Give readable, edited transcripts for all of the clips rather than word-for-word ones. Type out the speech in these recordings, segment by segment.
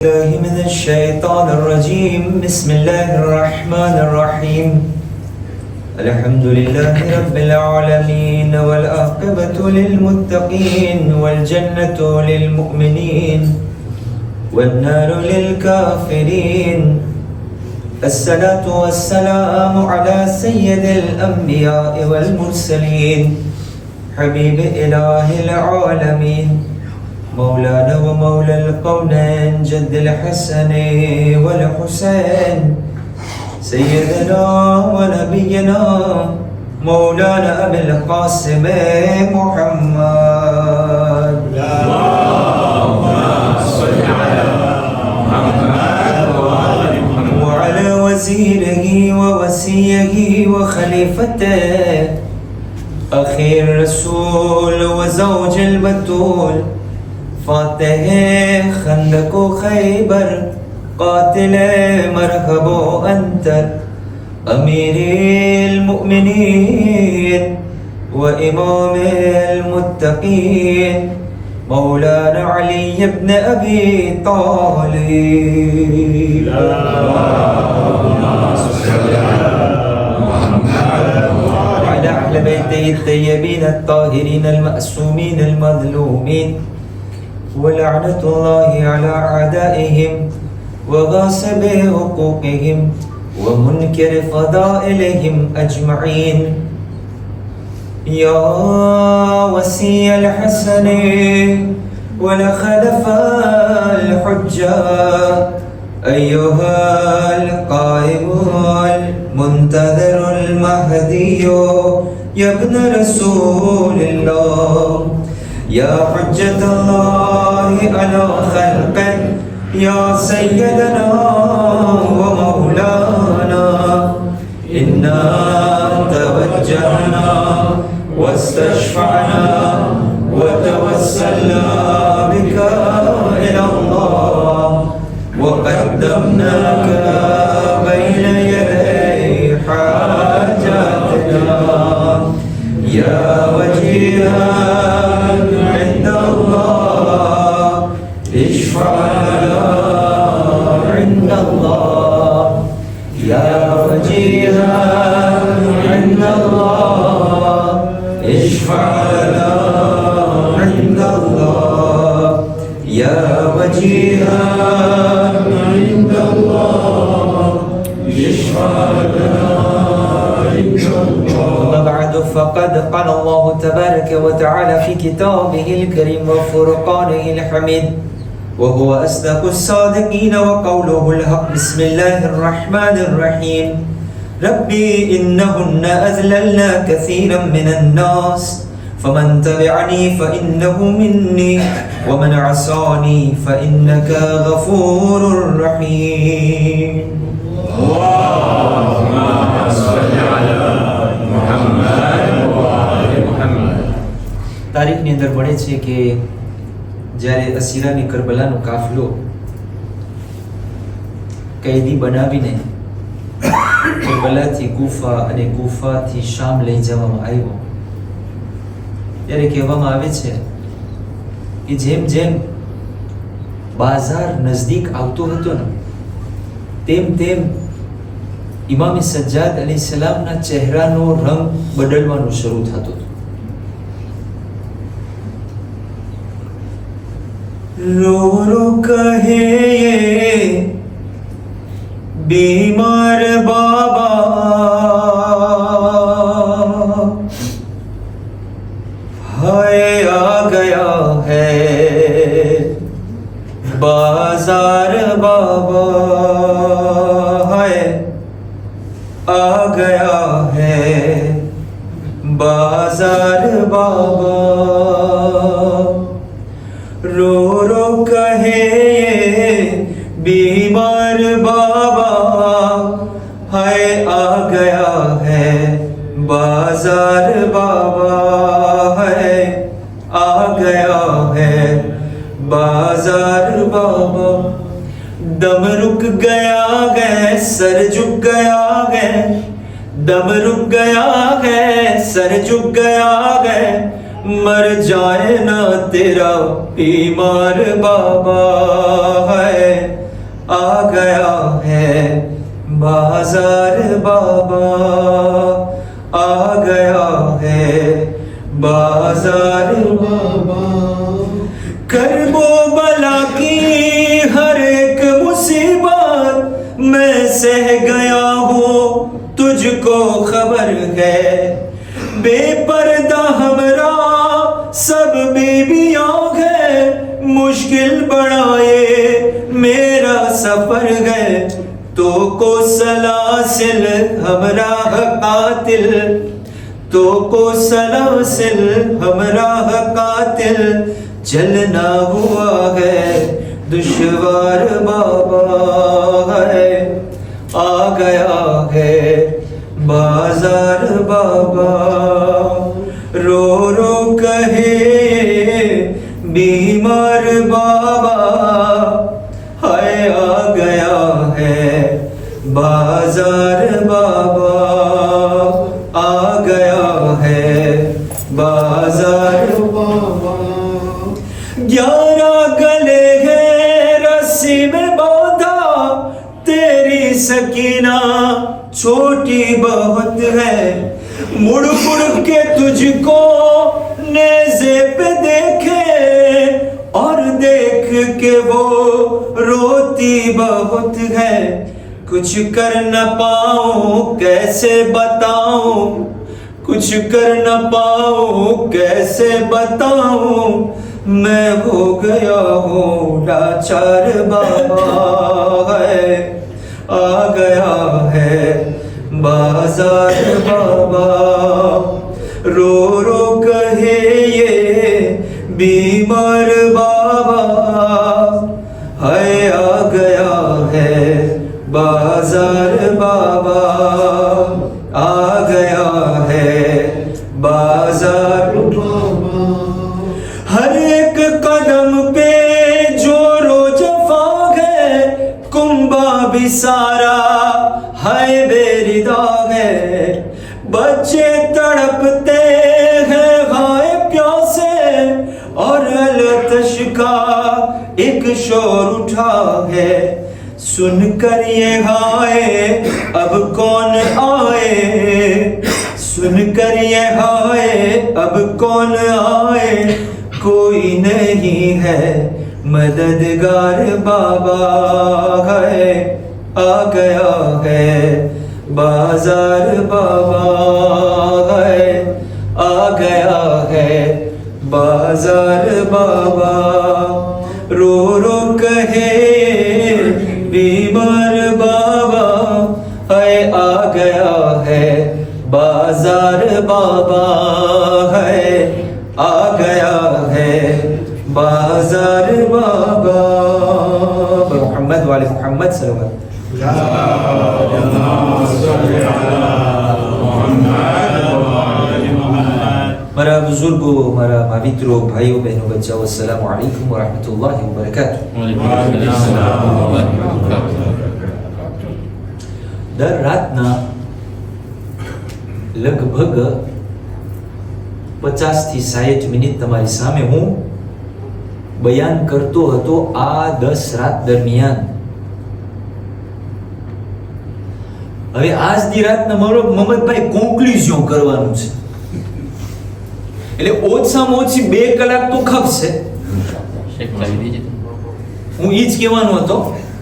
الله من الشيطان الرجيم. بسم الله الرحمن الرحيم. الحمد لله رب العالمين والعاقبة للمتقين والجنة للمؤمنين والنار للكافرين. الصلاة والسلام على سيد الأنبياء والمرسلين حبيب إله العالمين مولانا ومولى القونين جد الحسن والحسين سيدنا ونبينا مولانا أبي القاسم محمد. اللهم صل على محمد وعلى وزيره ووسيه وخليفته أخي الرسول وزوج البتول فاتح خندق خيبر قاتل مرحب أنت أمير المؤمنين وإمام المتقين مولانا علي بن أبي طالب. اللهم صل على محمد وعلى أهل بيته الطيبين الطاهرين المأسومين المظلومين ولعنة الله على أعدائهم وغاصب حقوقهم ومنكر فضائلهم أجمعين. يا وسي الحسن ولخلف الحجة أيها القائم المنتظر المهدي يا ابن رسول الله يا حجة الله على خلقه يا سيدنا ومولانا إنا توجهنا واستشفعنا وتوسلنا بك إلى الله وقدمناك بين يدي حاجاتنا يا وجيها عند الله اشفع لنا عند الله يا وجيها عند الله اشفع لنا عند الله يا وجيها عند الله اشفع لنا عند الله. بعد فقد قال الله تبارك وتعالى في كتابه الكريم وفرقانه الحميد وهو أصدق الصادقين وقوله الحق. بسم الله الرحمن الرحيم. ربي إنهن أذللن كثيرا من الناس فمن تبعني فإنه مني ومن عصاني فإنك غفور رحيم. اللهم صل على محمد وآل محمد. તારીખની અંદર મળે છે કે જ્યારે અસીરાની કરબલાનો કાફલો કૈદી બનાવીને કરબલાથી કૂફા અને કૂફાથી શામ લઈ જવામાં આવ્યો ત્યારે કહેવામાં આવે છે કે જેમ જેમ બાજાર નજદીક આવતો હતો ને તેમ તેમ ઇમામ સજ્જાદ અલૈહિસ્સલામના ચહેરાનો રંગ બદલવાનો શરૂ થતો હતો. रो रो कहे ये बीमार बाबा हाय आ गया है बाजार बाबा हाय आ गया है बाजार बाबा. रो रो कहे बीमार बाबा हाय आ गया है बाजार बाबा है आ गया है बाजार बाबा. दम रुक गया है सर झुक गया है दम रुक गया है सर झुक गया है मर जाए ना तेरा बीमार बाबा है, आ गया है बाजार बाबा, आ गया है बाजार बाबा। करबो बला की हर एक मुसीबत मैं सह गया हूँ, तुझको खबर है। बेपर्दा हमरा सब बीबियां है, मुश्किल बढ़ाए मेरा सफर है। तो को सलासिल हमरा कातिल, तो को सलासिल हमरा कातिल, चलना हुआ है दुश्वार बाबा है, आ गया है बाजार बाबा। रो रो कहे बीमार बाबा, हाय आ गया है बाजार बाबा, आ गया है बाजार बाबा। 11 गले हैं रस्सी में बांधा, तेरी सकीना छोटी बहुत है। मुड़ मुड़ के तुझको नेज़े पे देखे, और देख के वो रोती बहुत है। कुछ कर न पाऊं कैसे बताऊं, कुछ कर न पाऊं कैसे बताऊं, मैं हो गया हूँ लाचार बाबा है, आ गया है बाजार बाबा। रो रो कहे ये बीमार बाबा, है आ गया है बाजार बाबा, आ गया है बाजार बाबा। हर एक कदम पे जो रोज है, कुंबा भी सारा है बेरिदा है। बच्चे तड़पते हैं हाय प्यासे, और अलतश का एक शोर उठा है। सुनकर ये हाय अब कौन आए, सुनकर ये हाय अब कौन आए, कोई नहीं है मददगार बाबा है, आ गया है बाजार बाबा है, आ गया है बाजार बाबा। रो रो कहे बीमार बाबा, है आ गया है बाजार बाबा है, आ गया है बाजार बाबा। मोहम्मद वाले मोहम्मद सल्लल्लाहु મારા બુઝુર્ગો, મારા મિત્રો, ભાઈઓ, બહેનો, બચ્ચાઓ, અસ્સલામુ અલૈકુમ વરહમતુલ્લાહિ વબરકાતુહુ। દર રાતના લગભગ 50 થી 60 મિનિટ તમારી સામે હું બયાન કરતો હતો આ 10 રાત દરમિયાન। હવે આજની રાતના મારો મહમ્મદભાઈ કોન્ક્લુઝન કરવાનું છે, એટલે ઓછામાં ઓછી 2 કલાક તો ખપશે। હું ઈ જ કહેવાનો હતો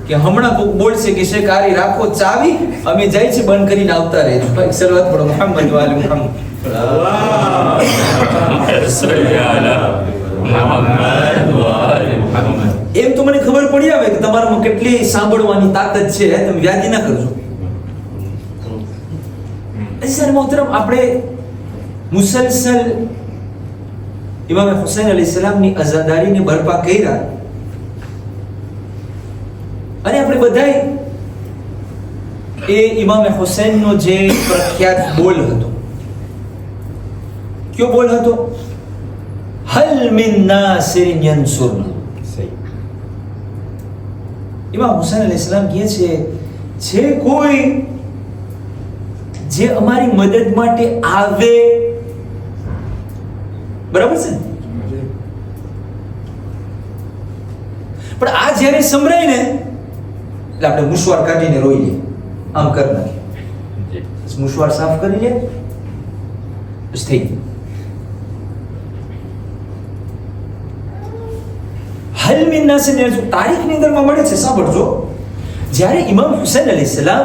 કે હમણાં કોક બોલશે કે શેખ આરી રાખો ચાવી, અમે જાય છે બંધ કરીને આવતા રહેજો। ભાઈ શરૂઆત કરો મોહમ્મદ વાલે મોહમ્મદ એમ તો મને ખબર પડી આવે કે તમારામાં કેટલી સાંભળવાની તાકાત છે, તમે વ્યાધિ ના કરજો। અઝીઝાન મોહતરમ, આપણે મુસલસલ ઇમામ હુસૈન અલૈહિસ્સલામની અઝાદારીને બરપા કર્યા, અને આપણે બધાય એ ઇમામ હુસૈનનો જે પ્રખ્યાત બોલ હતો, કયો બોલ હતો? હલ મિન નાસિરિન યન્સુરના। ઇમામ હુસૈન અલૈહિસ્સલામ કહે છે કોઈ જે અમારી મદદ માટે આવે બરાબર છે ને? પણ આ જ્યારે સંભળાય ને એટલે આપણે મુશવાર કાઢીને રોઈ લઈએ, આમ કરી નાખીએ, મુશવાર સાફ કરી લે, બસ થઈ ગયું. હલ મિન નાસિર તારીખની અંદરમાં મળે છે. સાંભળજો, જ્યારે ઇમામ હુસૈન અલૈહિસ્સલામ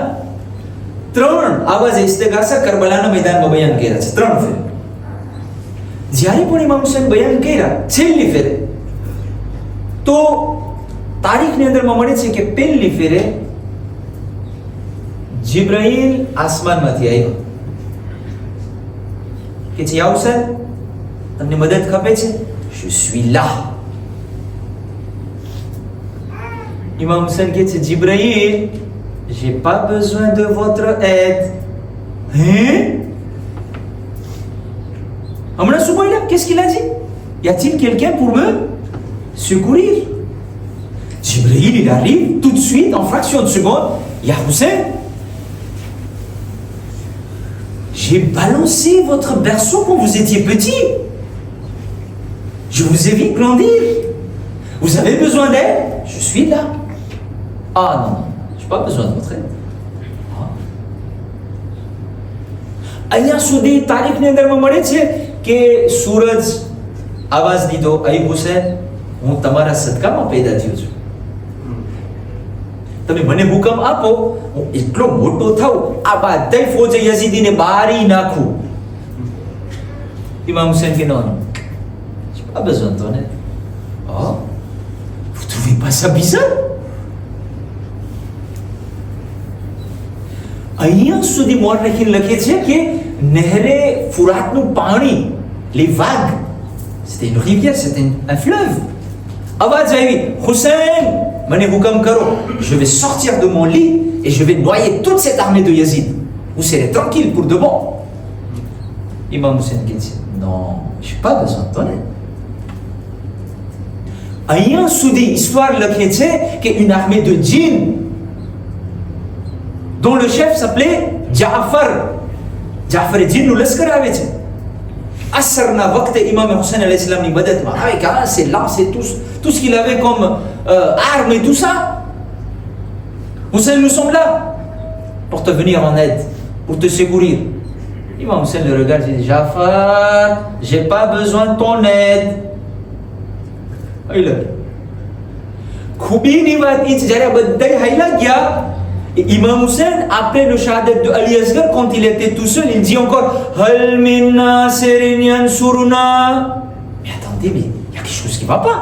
3 આવાજ ઇસ્તિગાસા કરબલાના મેદાનમાં બયાન કર્યા છે, 3 ફેર. જ્યારે પણ ઇમામ હુસૈન બયાન કર્યા છેલ્લી ફેરે, તો તારીખની અંદરમાં મળે છે કે પહેલી ફેરે જિબ્રાઈલ આસમાનમાંથી આવ્યો કે છે, યા હુસૈન, તમને મદદ ખપે છે? Je suis là. Imam Hussein qui dit, Jibril, j'ai pas besoin de votre aide. Hein? Amna Soumaïla, qu'est-ce qu'il a dit? Y a-t-il quelqu'un pour me secourir? Jibril, il arrive tout de suite, en fraction de seconde. Ya Hussein, j'ai balancé votre berceau quand vous étiez petit. Je vous ai vu grandir. Vous avez besoin d'aide? Je suis là. Ah non, je n'ai pas besoin de votre aide. અહીંયા સુધી તારીખની અંદરમાં મળે છે કે સૂરજ આવાજ દીધો, અય હુસૈન, હું તમારા સદકામાં પેદા થયો છું, તમે મને હુકમ આપો, હું એટલો મોટો થાઉં, આ બધાય ફોજે યઝીદીને બારી નાખું. ઇમામ હુસૈન કે non, je n'ai pas besoin de ton aide. Oh, vous trouvez pas ça bizarre? અહીંયા સુધી મોરખીન લખે છે કે નહેરે ફુરાતનું પાણી, les vagues, c'était une rivière, c'était un fleuve. આવાજ આવી, હુસૈન, મને હુકમ કરો, je vais sortir de mon lit et je vais noyer toute cette armée de Yazid. Vous serez tranquille pour de bon. Imam Hussein qui dit, non, je n'ai pas besoin de ton aide. અહીંયા સુધી histoire લખે છે કે une armée de djinns dont le chef s'appelait Ja'far. Ja'far et djinn nous લશ્કર આવે છે. અસરના વખતે ઇમામ Hussain અલૈહિસ્સલામની મદદમાં avec ses lances et tout ce qu'il avait comme armes et tout ça. Hussein, nous sommes là pour te venir en aide, pour te secourir. Imam Hussein le regarde et dit, Ja'far, j'ai pas besoin de ton aide. ખૂબીની વાત એ છે, જ્યારે બધા હાઈલા ગયા, Imam Hussein, après le shahadat de Ali Asghar, quand il était tout seul, il dit encore Hal min nasirin yansuruna. Mais attendez, mais il y a quelque chose qui ne va pas.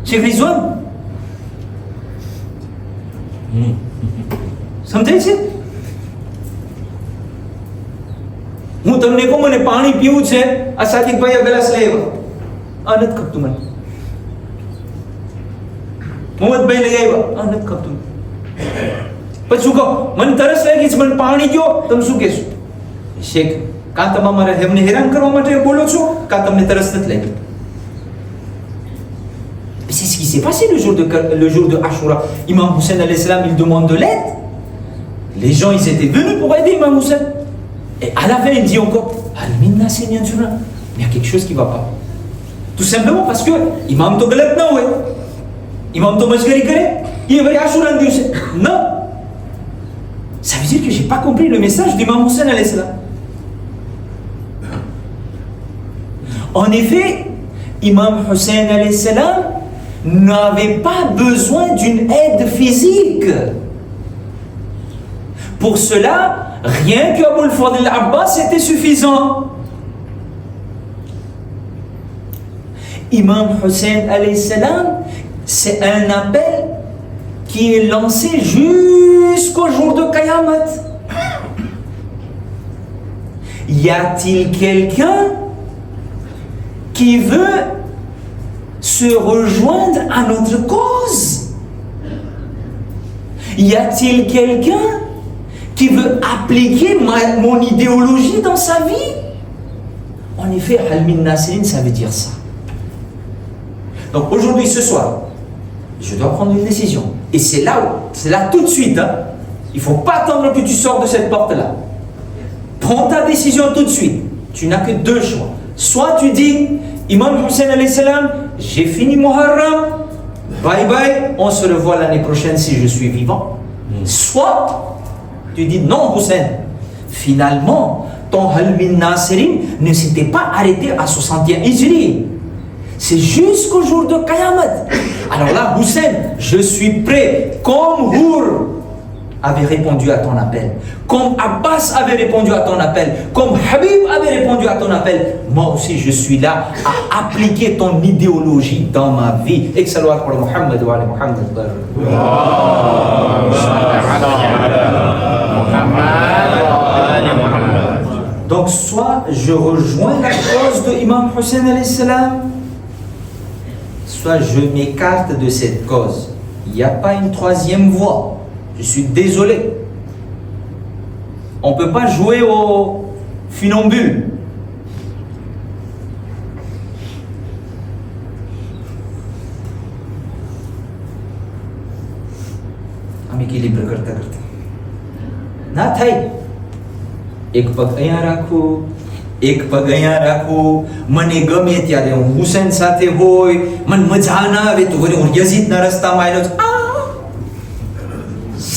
Cheikh Rizwan, સમજાય છે? હું તમને કહું, મને પાણી પીવું છે, આ સાદિકભાઈ આ ગ્લાસ લઈ આવ્યો, આ નથી ખપતું મને. મોહમ્મદભાઈ લઈ આવ્યા, આ નથી ખપતું. પછી શું કહો, મને તરસ લાગી છે, મને પાણી દ્યો, તમે શું કહેશો? શેખ, કાં તમે અમારે એમને હેરાન કરવા માટે બોલો છો, કાં તમને તરસ નથી લાગી. C'est ce qui s'est passé le jour de Ashura. Imam Hussein alayhi salam, il demande de l'aide. Les gens, ils étaient venus pour aider Imam Hussein. Et à la fin, il dit encore, mais il y a quelque chose qui ne va pas. Tout simplement parce que Imam to galat na huwa. Imam to mashgari kare, ye bari Ashura ne diye. Non. Ça veut dire que j'ai pas compris le message d'Imam Hussein alayhi salam. En effet, Imam Hussein alayhi salam n'avait pas besoin d'une aide physique. Pour cela, rien que Aboul Fadl Abbas était suffisant. Imam Hussein alayhi salam, c'est un appel qui est lancé jusqu'au jour de Qayamat. Y a-t-il quelqu'un qui veut se rejoindre à notre cause? Y a-t-il quelqu'un qui veut appliquer mon idéologie dans sa vie? En effet, Hal min nasirin, ça veut dire ça. Donc aujourd'hui, ce soir, je dois prendre une décision. Et c'est là tout de suite. Hein. Il ne faut pas attendre que tu sors de cette porte-là. Prends ta décision tout de suite. tu n'as que deux choix. Soit tu dis, Imam Hussein alayhi salam, j'ai fini Muharram, bye bye, on se revoit l'année prochaine si je suis vivant. Soit tu dis, non Hussein, finalement, ton Halmin Nasirin ne s'était pas arrêté à 61 Hijri. C'est jusqu'au jour de Qayamat. Alors là, Hussein, je suis prêt, comme Hur avait répondu à ton appel, comme Abbas avait répondu à ton appel, comme Habib avait répondu à ton appel, moi aussi je suis là à appliquer ton idéologie dans ma vie. Et que salawat pour Muhammad wa ala Muhammad. Donc soit je rejoins la cause de Imam Hussein alayhi salam, soit je m'écarte de cette cause. Il n'y a pas une troisième voie. Je suis désolé. On ne peut pas jouer au funambule. हम इक्विलिब्र करता करता ना થાય એક પગ અહીંયા રાખો એક પગ અહીંયા રાખો મને ગમે ત્યારે હું હુસેન સાથે હોય મને મજા ના આવે તો વળી હું યઝીદના રસ્તામાં આવ્યો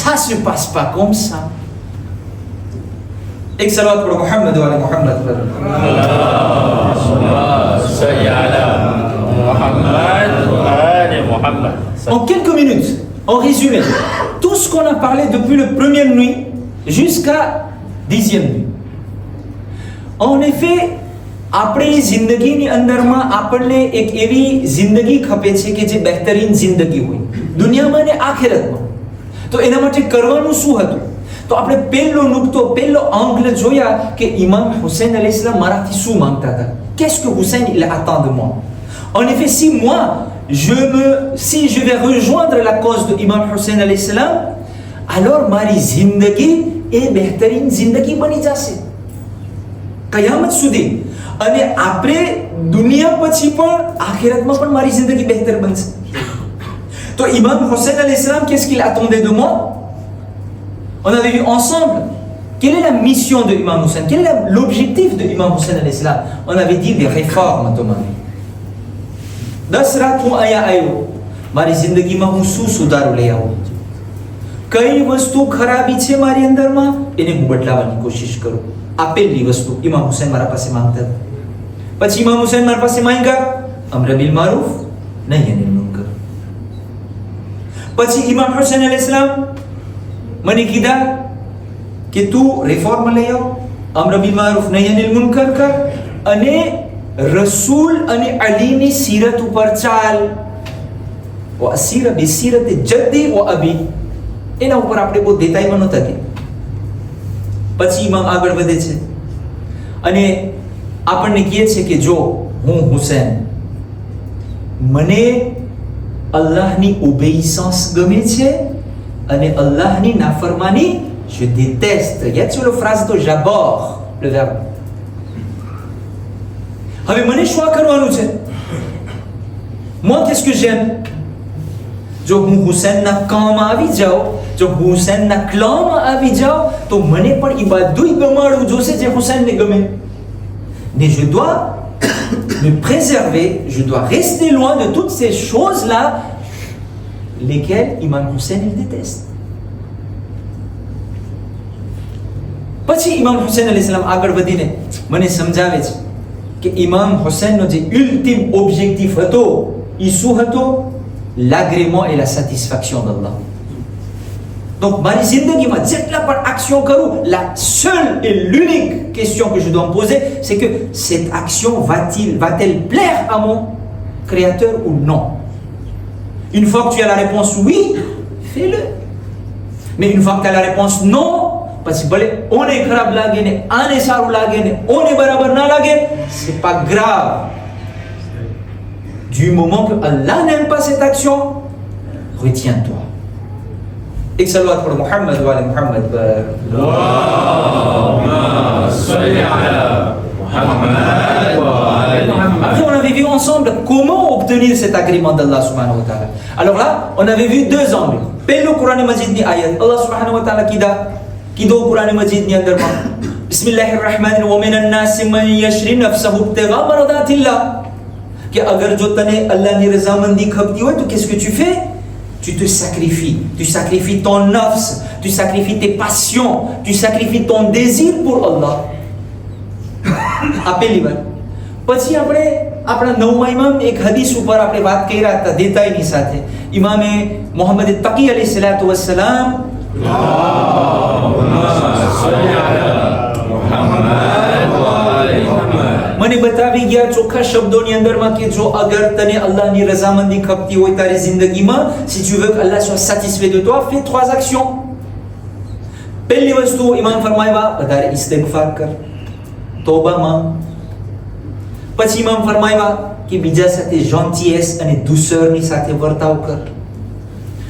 ça se passe pas comme ça. Et salawat pour Muhammad wa ala Muhammad. En quelques minutes, en résumé, tout ce qu'on a parlé depuis la première nuit jusqu'à 10e nuit. En effet, આપણે જિંદગીની અંદરમાં આપણને એક એવી જિંદગી ખપે છે કે જે બહેતરીન જિંદગી હોય દુનિયામાં ને આખિરતમાં. તો એના માટે કરવાનું શું હતું? તો આપણે પહેલો નુક્તો, પહેલો angle જોયા કે ઇમામ હુસૈન અલૈહિસ સલામ મારાથી શું માંગતા હતા. Qu'est-ce que Hussein il attend de moi? En effet, si je vais rejoindre la cause de Imam Hussein alayhi salam, alors મારી જિંદગી એ બહેતરીન જિંદગી બની જશે કયામત સુધી. અને આપણે દુનિયા પછી પણ આખિરતમાં પણ મારી જિંદગી બહેતર બનશે. તો Imam Hussein alayhi salam, qu'est-ce qu'il attendait de moi? On avait vu ensemble quelle est la mission de Imam Hussein, quel est l'objectif de Imam Hussein alayhi salam. On avait dit des réformes તમારી. 10 રાત હું અહીંયા આવ્યો, મારી જિંદગીમાં હું શું સુધારો લઈ આવું, કઈ વસ્તુ ખરાબી છે મારી અંદરમાં એને હું બદલાવવાની કોશિશ કરું. આ પહેલી વસ્તુ ઇમામ હુસૈન મારા પાસે માંગતા હતા. પછી ઇમામ હુસૈન મારા પાસે માંગ્યા અમ્ર બિલ મારૂફ નહી અનિલ મુનકર. પછી ઇમામ હુસૈન અલૈહિસ સલામ મને કીધા કે તું રિફોર્મ લઈ આવ, અમ્ર બિલ મારૂફ નહી અનિલ મુનકર કર અને રસૂલ અને અલીની સીરત ઉપર ચાલ. وأسير بسيرة جدي وأبي. એના ઉપર આપણે બહુ દેતાઈમાં નહોતા કે. પછી ઇમામ આગળ વધે છે અને આપણને કહે છે કે જો હું હુસૈન, મને અલ્લાહની ઓબેઇસન્સ ગમે છે અને અલ્લાહની નાફરમાની je déteste. Il y a sur le phrase de j'abhorre le verbe. હવે મને શું કરવાનું છે? moi qu'est-ce que j'aime? જો હું હુસૈનના કામમાં આવી જાઉં, જો હુસૈનના ક્લામાં આવી જાઉં તો મને પણ એ બધું ગમાડવું જોશે જે હુસૈનને ગમે. Mais je dois me préserver, je dois rester loin de toutes ces choses-là lesquelles Imam Hussein il déteste. પછી ઇમામ હુસૈન અલૈહિસ સલામ આગળ વધીને મને સમજાવે છે કે ઇમામ હુસૈનનો જે અલ્ટીમ ઓબ્જેક્ટિવ હતો એ શું હતો? l'agrément et la satisfaction d'Allah. Donc મારી જિંદગીમાં જેટલા પણ action કરું, la seule et l'unique question que je dois me poser, c'est que cette action va-t-elle plaire à mon créateur ou non? Une fois que tu as la réponse oui, fais-le. Mais une fois que tu as la réponse non, parce que on est kharaab lage ne aane saru lage ne on est barabar na lage, c'est pas grave. Du moment que Allah n'aime pas cette action, retiens-toi. Et que salawat pour Muhammad wa ala Muhammad. Après, on avait vu ensemble comment obtenir cet agrément d'Allah subhanahu wa ta'ala. Alors là, on avait vu deux angles. Pelo Quran Majid ni ayat. Allah subhanahu wa ta'ala કીધો કુરાન મજીદની અંદરમાં બિસ્મિલ્લાહિર रहमान व मिनन नास मन यशरी नफ्सहु इब्तिगा मरदातिल्लाह कि अगर जो तने अल्लाह की रजामंदी खपती हो तो qu'est-ce que tu fais? Tu te sacrifies. Tu sacrifies ton nafs, tu sacrifies tes passions, tu sacrifies ton désir pour Allah. આપેલી વાત. પછી આપણે આપણા નવમા ઇમામ એક હદીસ ઉપર આપણે વાત કર્યા હતા દેતાઈની સાથે. ઇમામે મોહમ્મદ તકી અલૈહિ સલાતુ વસ્સલામ મને બતાવી ગયા ચોખ્ખા શબ્દોની અંદરમાં કે જો અગર તને અલ્લાહની રઝામંદી ખપતી હોય તારી જિંદગીમાં, si tu veux que Allah soit satisfait de toi, fais 3 actions. પહેલી વસ્તુ ઇમામ ફરમાવ્યા વધારે ઇસ્તિગફાર કર, તોબા માંગ. પછી ઇમામ ફરમાવ્યા કે બીજા સાથે gentillesse અને douceur સાથે વર્તાવ કર.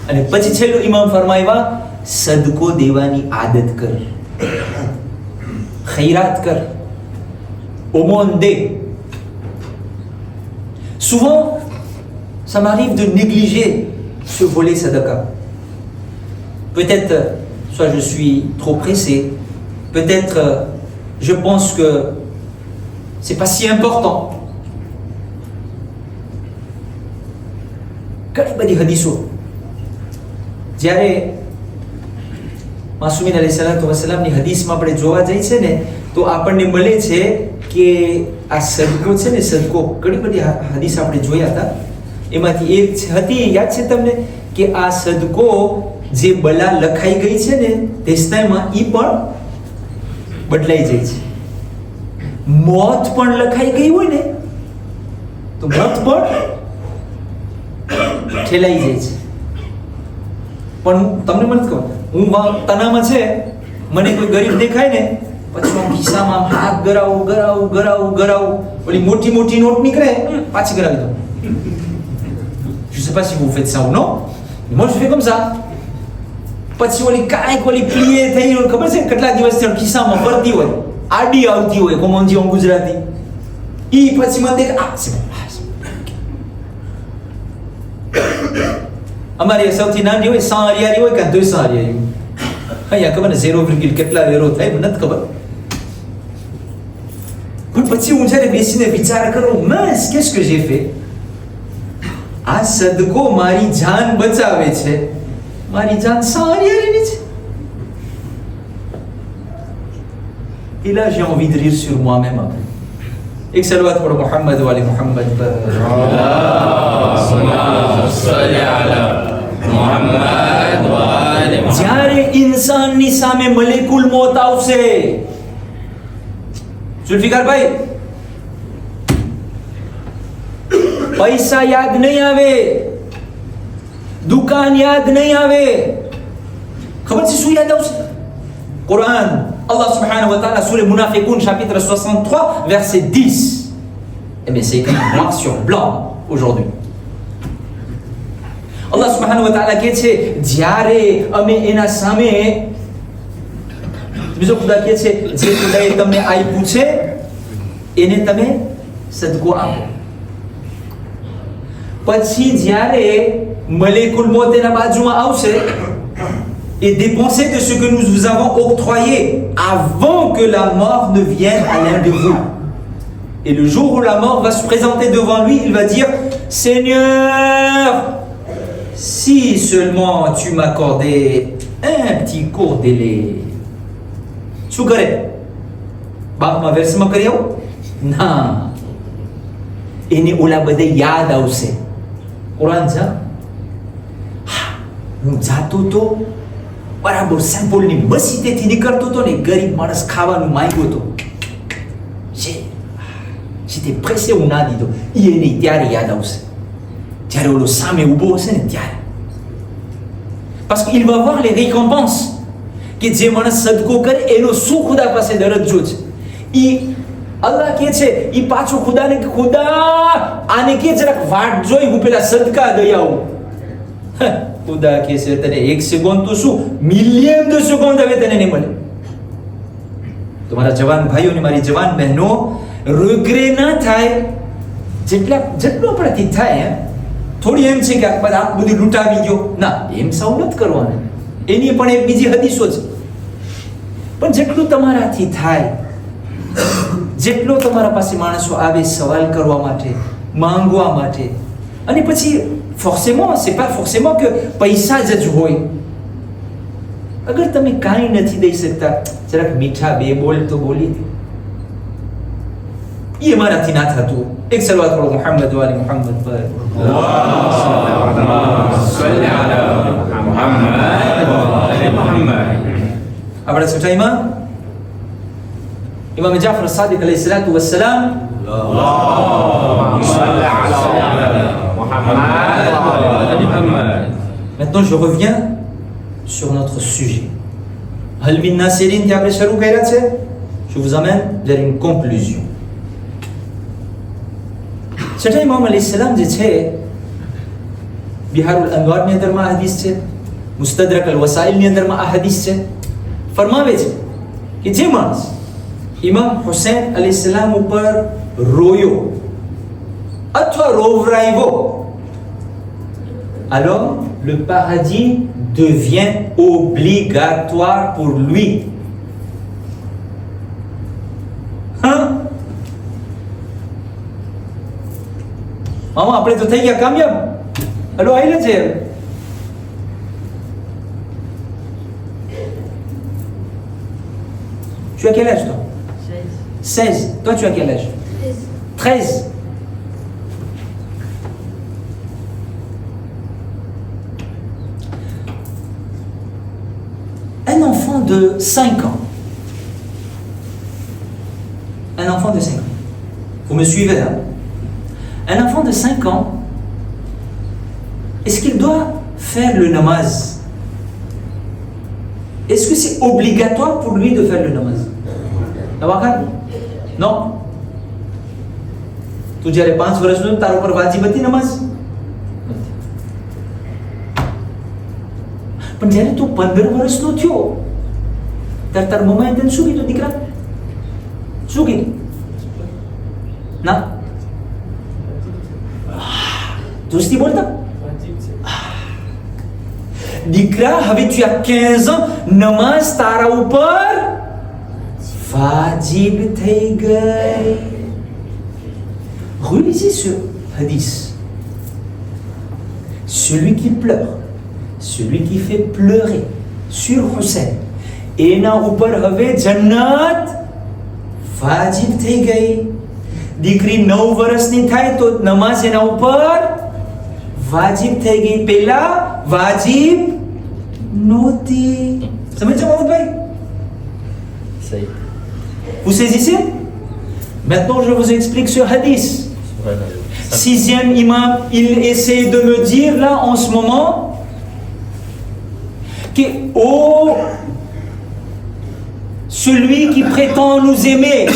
અને પછી છેલ્લું ઇમામ ફરમાવ્યા સદકો દેવાની આદત કર, ખૈરાત કર, aumône dé. Souvent, ça m'arrive de négliger ce volet sadaqa. Peut-être, soit je suis trop pressé, peut-être je pense que c'est pas si important. ઘણી બધી હદીસો જ્યારે માસૂમીન અલૈહિ સલાતુ વસલામની હદીસમાં આપણે જોવા જઈએ છે ને તો આપણને મળે છે કે આ સદકો છે ને, સદકો ઘણી બધી હદીસ આપણે જોયા હતા. એમાંથી એક હતી, યાદ છે તમને, કે આ સદકો જે બલા લખાઈ ગઈ છે ને દેશનામાં ઈ પણ બદલાઈ જાય છે. મોત પણ લખાઈ ગઈ હોય ને તો મોત પણ ઠેલાઈ જાય છે. પણ તમને મને કહો, હું તનામાં છે, મને કોઈ ગરીબ દેખાય ને પછી હું ખિસ્સામાં હાથ ગરાવું, ઓલી મોટી મોટી નોટ નીકળે પાછી ગરાવી દઉં. Je sais pas si vous faites ça ou non, mais moi je fais comme ça. પછી ઓલી કાંઈક ઓલી પ્લીએ થઈ હોય, ખબર છે કેટલા દિવસથી ખિસ્સામાં ફરતી હોય, આડી આવતી હોય, કોમનજી હું ગુજરાતી, ઈ પછી મને દેખ અમારી સૌથી નાની હોય 100 હરિયાળી હોય કે 200 હરિયાળી. અહીંયા ખબર ને 0, કેટલા વેરો થાય નથી ખબર. પણ પછી હું જ્યારે બેસીને વિચાર કરું, mince, qu'est-ce que j'ai fait? આ સદકો મારી જાન બચાવે છે, મારી જાન 100 હરિયાળીની છે. Et là j'ai envie de rire sur moi-même après. एक सलवात पढ़ो मोहम्मद वाले मोहम्मद पर. જ્યારે ઇન્સાનની સામે મલેકુલ મોત આવશે, જુલ્ફિકાર ભાઈ, પૈસા યાદ નહીં આવે, દુકાન યાદ નહીં આવે, ખબર છે શું યાદ આવશે? Quran. Allah subhanahu wa ta'ala sur les Munafiqun chapitre 63 verset 10. Eh bien c'est écrit blanc sur blanc aujourd'hui. Allah subhanahu wa ta'ala કહે છે જ્યારે અમે એના સામે, બીજો ખુદા કહે છે જે ખુદાએ તમને આપ્યું છે એને તમે સદકો આપો. પછી જ્યારે મલેકુલ મોત એના બાજુમાં આવશે et dépensez de ce que nous vous avons octroyé avant que la mort ne vienne à l'un de vous. Et le jour où la mort va se présenter devant lui, il va dire Seigneur, si seulement tu m'accordais un petit court délai. શું કરે? બાપમાં વેરસમાં કરી આવું? ના, એને ઓલા બધે યાદ આવશે. કુરાન છે, હું જાતો તો બરાબર સેમ્પલની મસ્જિદેથી નીકળતો હતો ને, ગરીબ માણસ ખાવાનું માંગ્યો હતો, j'étais pressé ou ના દીધો, એને ત્યારે યાદ આવશે જ્યારે ઓલો સામે ઊભો હશે ને ત્યારે. parce qu'il va voir les récompenses કે જે માણસ સદકો કરે એનો શું ખુદા પાસે દરજ્જો છે. ઈ અલ્લાહ કહે છે, ઈ પાછો ખુદાને ખુદા આને કે જરાક વાટ જોઈ, હું પેલા સદકા દઈ આવું. ખુદા કહે છે તને 1 સેકન્ડ તો શું, મિલિયન de સેકન્ડ હવે તને નહીં મળે. તો મારા જવાન ભાઈઓ ને મારી જવાન બહેનો, રિગ્રે ના થાય, જેટલું આપણાથી થાય. થોડી એમ છે કે આ બધું લૂંટાવી ગયો, ના, એમ સાવ નથી કરવાનું. એની પણ એક બીજી હદીસો છે. પણ જેટલું તમારાથી થાય, જેટલો તમારા પાસે માણસો આવે સવાલ કરવા માટે, માંગવા માટે, અને પછી forcément c'est pas forcément que પૈસા જ હોય. અગર તમે કાંઈ નથી દઈ શકતા, જરાક મીઠા બે બોલ તો બોલી દો. એ મારાથી ના થતું. એક સલવાત પઢો મુહમ્મદ વાલી મુહમ્મદ પર. આપણા ચટાઈમાં ઇમામ જાફર સાદિક અલૈહિ સલાતુ વસ્સલામ Maintenant, je reviens sur notre sujet. Hal min nasirin qui après Sharou Kairatse, je vous amène vers une conclusion. Cet imam alayhi salam je છે બિહારુલ અનવાર ની અંદર માં હદીસ છે, મુસ્તદરક અલ વસાઇલ ની અંદર માં આ હદીસ છે. ફરમાવે છે કે જે માણસ ઇમામ હુસૈન અલૈહિ સલામ ઉપર રોયો અથવા રોવરાવ્યો, alors le paradis devient obligatoire pour lui. Hein? મામા આપણે તો થઈ ગયા કામયાબ. હલો આઈ છે. Tu as quel âge toi? 16. Toi tu as quel âge? 13. Un enfant de 5 ans. Un enfant de 5 ans. Vous me suivez là? Un enfant de 5 ans, est-ce qu'il doit faire le namaz? Est-ce que c'est obligatoire pour lui de faire le namaz? Non. Tu જ્યારે 5 વર્ષનો તારા ઉપર વાજિબ હતી નમાઝ? પણ જ્યારે તું 15 વર્ષનો થયો ત્યારે તાર મમ્માએ તને શું કીધું દીકરા? શું કીધું? ના દોસ્તી બોલતા? દીકરા હવે tu as 15 ans, નમાઝ તારા ઉપર વાજિબ થઈ ગઈ. Relisez ce hadith. Celui qui pleure, celui qui fait pleurer sur Hussein, એના ઉપર હવે જન્નત વાજિબ થઈ ગઈ. દીકરી 9 વર્ષની થાય તો નમાઝ એના ઉપર વાજિબ થઈ ગઈ, પહેલા વાજિબ નહોતી. સમજો મોહમ્મદ ભાઈ? Sahih. Vous saisissez? Maintenant je vous explique ce hadith. 6e imam, il essaie de me dire là en ce moment que oh, celui qui prétend nous aimer,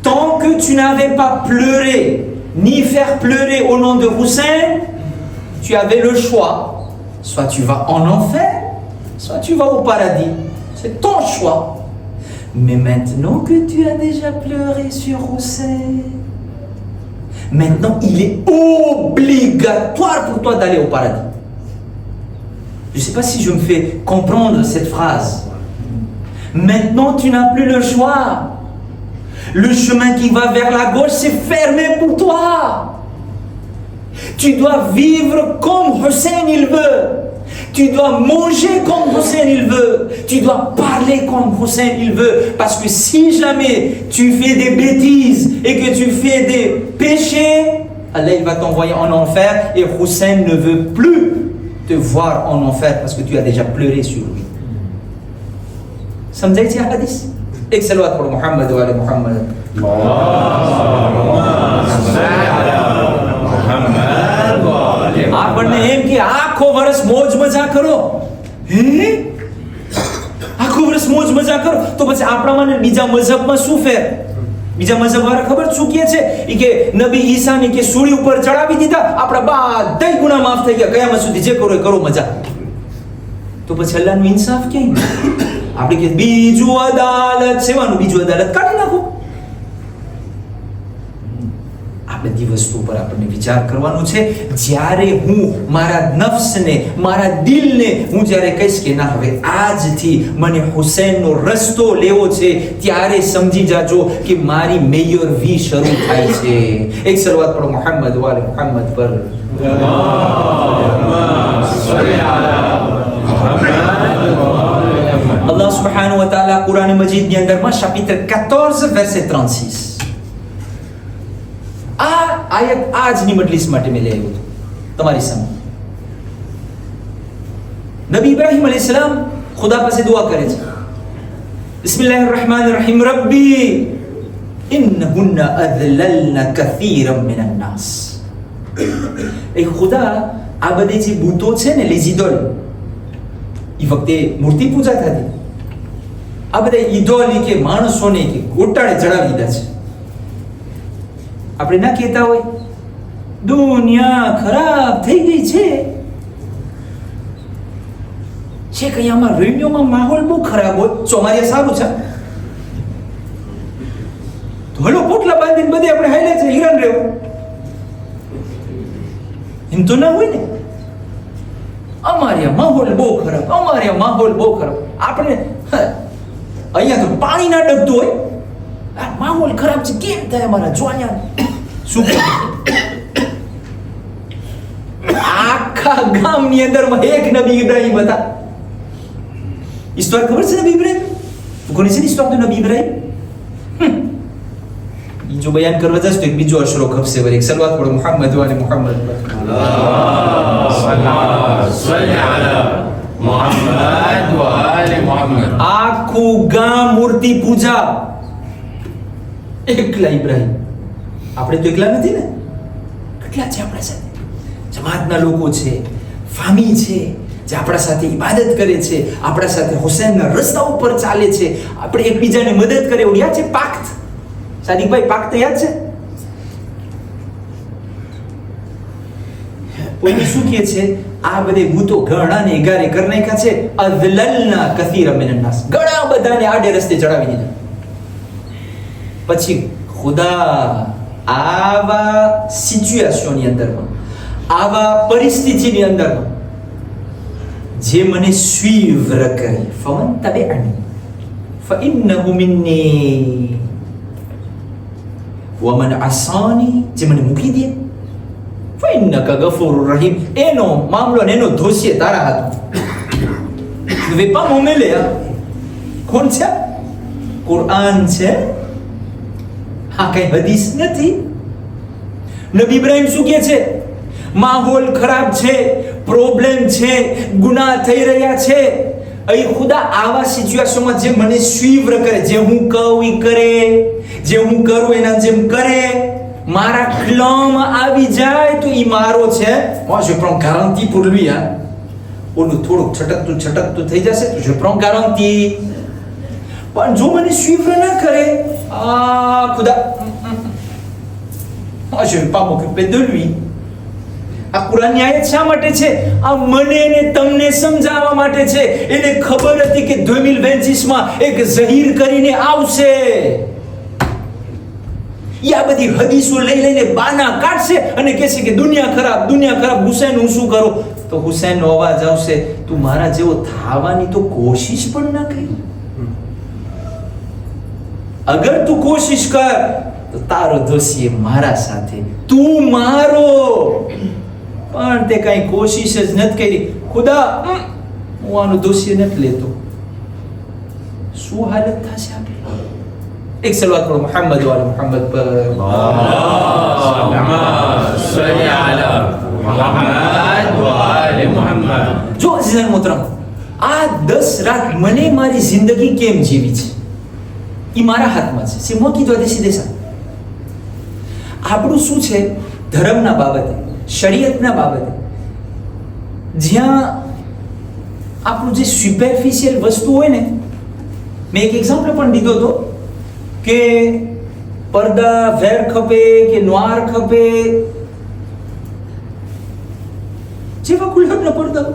tant que tu n'avais pas pleuré ni faire pleurer au nom de Hussein, tu avais le choix. Soit tu vas en enfer, soit tu vas au paradis. C'est ton choix. Mais maintenant que tu as déjà pleuré sur Hussein, maintenant il est obligatoire pour toi d'aller au paradis. Je ne sais pas si je me fais comprendre cette phrase. Maintenant tu n'as plus le choix. Le chemin qui va vers la gauche, c'est fermé pour toi. Tu dois vivre comme Hussein il veut. Tu dois manger comme Hussein il veut. Tu dois parler comme Hussein il veut. Parce que si jamais tu fais des bêtises et que tu fais des péchés, Allah il va t'envoyer en enfer et Hussein ne veut plus te voir en enfer parce que tu as déjà pleuré sur lui. Samjhay ce hadith? એક સલવાત પઢો મુહમ્મદ વાલે મુહમ્મદ. આપણને એમ કે આખો વર્ષ મોજ મજા કરો. હે આખો વર્ષ મોજ મજા કરો તો પછી આપણામાં ને બીજા મઝહબમાં શું ફેર? બીજા મઝહબ વાળા ખબર શું કહે છે? ઈ કે નબી ઈસાને કે સૂળી ઉપર ચડાવી દીધા, આપણા બધાય ગુનાહ માફ થઈ ગયા, કયામત સુધી જે કરો એ કરો મજા. તો પછી અલ્લાહનું ઇન્સાફ ક્યાં? આપણે કે બીજું અદાલત સેવાનું, બીજું અદાલત કાઢી નાખો. બધી વસ્તુ પર આપણને વિચાર કરવાનો છે. જ્યારે હું મારા નફ્સને, મારા દિલને હું જ્યારે કહીશ કે ના, હવે આજથી મને હુસૈનનો રસ્તો લેવો છે, ત્યારે સમજી જાજો કે મારી મેયર વી શરૂ થાય છે. એક શરૂઆત પર મોહમ્મદ વાલે મોહમ્મદ પર Allah subhanahu wa ta'ala Quran Majid ની અંદરમાં chapitre 14 verset 36 આ આયત આજની મજલિસ માટે મેં લઈ આવ્યો તમારી સામે. નબી ઇબ્રાહિમ અલૈહિસ્સલામ ખુદા પાસે દુઆ કરે છે, બિસ્મિલ્લાહિર રહેમાનિર રહીમ, રબ્બી ઇન્નહુન્ના અધલલના કસીરમ મિનન નાસ. એ ખુદા, આ બધી જે બૂતો છે ને, les idoles, એ વખતે મૂર્તિ પૂજા થતી, આ બધા ઈદોલ કે માણસોને કે ગોટાળે ચડાવી દીધા છે. આપણે ના કહેતા હોય દુનિયા ખરાબ થઈ ગઈ છે, છે કે આમાં રેડિયોમાં માહોલ બહુ ખરાબ હોય, ચોમારિયા સારું છે તો હલો પોટલા બાંધીને બધે આપણે હાલે છે, હિરણ રહેવું એમ તો ના હોય ને. અમારે માહોલ બહુ ખરાબ, અમારે માહોલ બહુ ખરાબ. આપણે અહીંયા તો પાણી ના ડબતું હોય, આ માહોલ ખરાબ છે, કેમ થાય અમારા જોયા શું? આખા ગામની અંદરમાં એક નબી ઇબ્રાહિમ હતા. હિસ્ટોરી ખબર છે નબી ઇબ્રાહિમ? કોની છે હિસ્ટોરી નબી ઇબ્રાહિમ? જો બયાન કરવા જશ તો એક બીજો અશરો ખપશે. વળી એક સલવાત પડો મુહમ્મદ વાલે મુહમ્મદ આખું ગામ મૂર્તિ પૂજા, એકલા ઇબ્રાહિમ. આપણે તો એકલા નથી ને, કેટલા છે આપણા સાથે? જમાતના લોકો છે, ફામી છે, જે આપણા સાથે ઇબાદત કરે છે, આપણા સાથે હુસૈનના રસ્તા ઉપર ચાલે છે, આપણે એકબીજાને મદદ કરે. એવું યાદ છે પાક્ત? સાદિકભાઈ પાક્ત યાદ છે? કોઈ શું કહે છે? આ બધે ભૂતો ઘણાને એગારે કરી નાખ્યા છે. અધલલના કસીરા મિનન નાસ, ઘણા બધાને આડે રસ્તે ચડાવી દીધા. પછી ખુદા આવા સિચ્યુએશનની અંદરમાં, આવા પરિસ્થિતિની અંદરમાં જે મને સ્વીવ્ર કરે, ફમન તબિઅની ફઇન્નહુ મિન્ની વમન આસાની, જે મને મૂકી દે, ફઇન્નકા ગફૂરુર રહીમ, એનો મામલો ને એનો દોષિય તારા હાથમાં. વે pas mon mêlé, કોણ છે? કુરઆન છે, હા કઈ હદીસ નથી. નબી ઇબ્રાહિમ શું કહે છે? માહોલ ખરાબ છે, પ્રોબ્લેમ છે, ગુનાહ થઈ રહ્યા છે. અહીં ખુદા આવા સિચ્યુએશનમાં જે મને સ્વીવ્ર કરે, જે હું કહું એ કરે, જે હું કરું એના જેમ કરે, મારા ક્લમ આવી જાય તો ઈ મારો છે. moi je prends garantie pour lui, hein. ઓલું થોડુંક છટકતું થઈ જશે તો je prends garantie. પણ જો મને સ્વીવ્ર ના કરે, આ ખુદા moi je vais pas m'occuper de lui. આ કુરાનની આયત શા માટે છે? આ મને ને તમને સમજાવવા માટે છે. એને ખબર હતી કે 2026 માં એક ઝહીર કરીને આવશે. આ બધી હદીસો લઈને બાના કાઢશે અને કહેશે કે દુનિયા ખરાબ, હુસૈન હું શું કરું? તો હુસૈનનો અવાજ આવશે, તું મારા જેવો થવાની તો કોશિશ પણ ના કરી. અગર તું કોશિશ કર તો તારો દોષી મારા સાથે, તું મારો. પણ તે કઈ કોશિશ જ નથી કરી. ખુદા હું આનો દોષી નથી લેતો. શું હાલત થશે આપણી? एक सलवात पढ़ो मोहम्मद वाले मोहम्मद पर जो अज़ीज़ान मोहतरम, आ 10 रात મને મારી જિંદગી કેમ જીવી છે એ મારા હાથમાં છે. c'est moi qui dois décider ça. આપણું શું છે? ધર્મના બાબતે, શરીયતના બાબતે, જ્યાં આપણું જે સુપરફિશિયલ વસ્તુ હોય ને, મેં એક એક્ઝામ્પલ પણ દીધો હતો કે પડદા વેર ખપે કે નોર ખપે, જેવા ગુલાબના પડદા,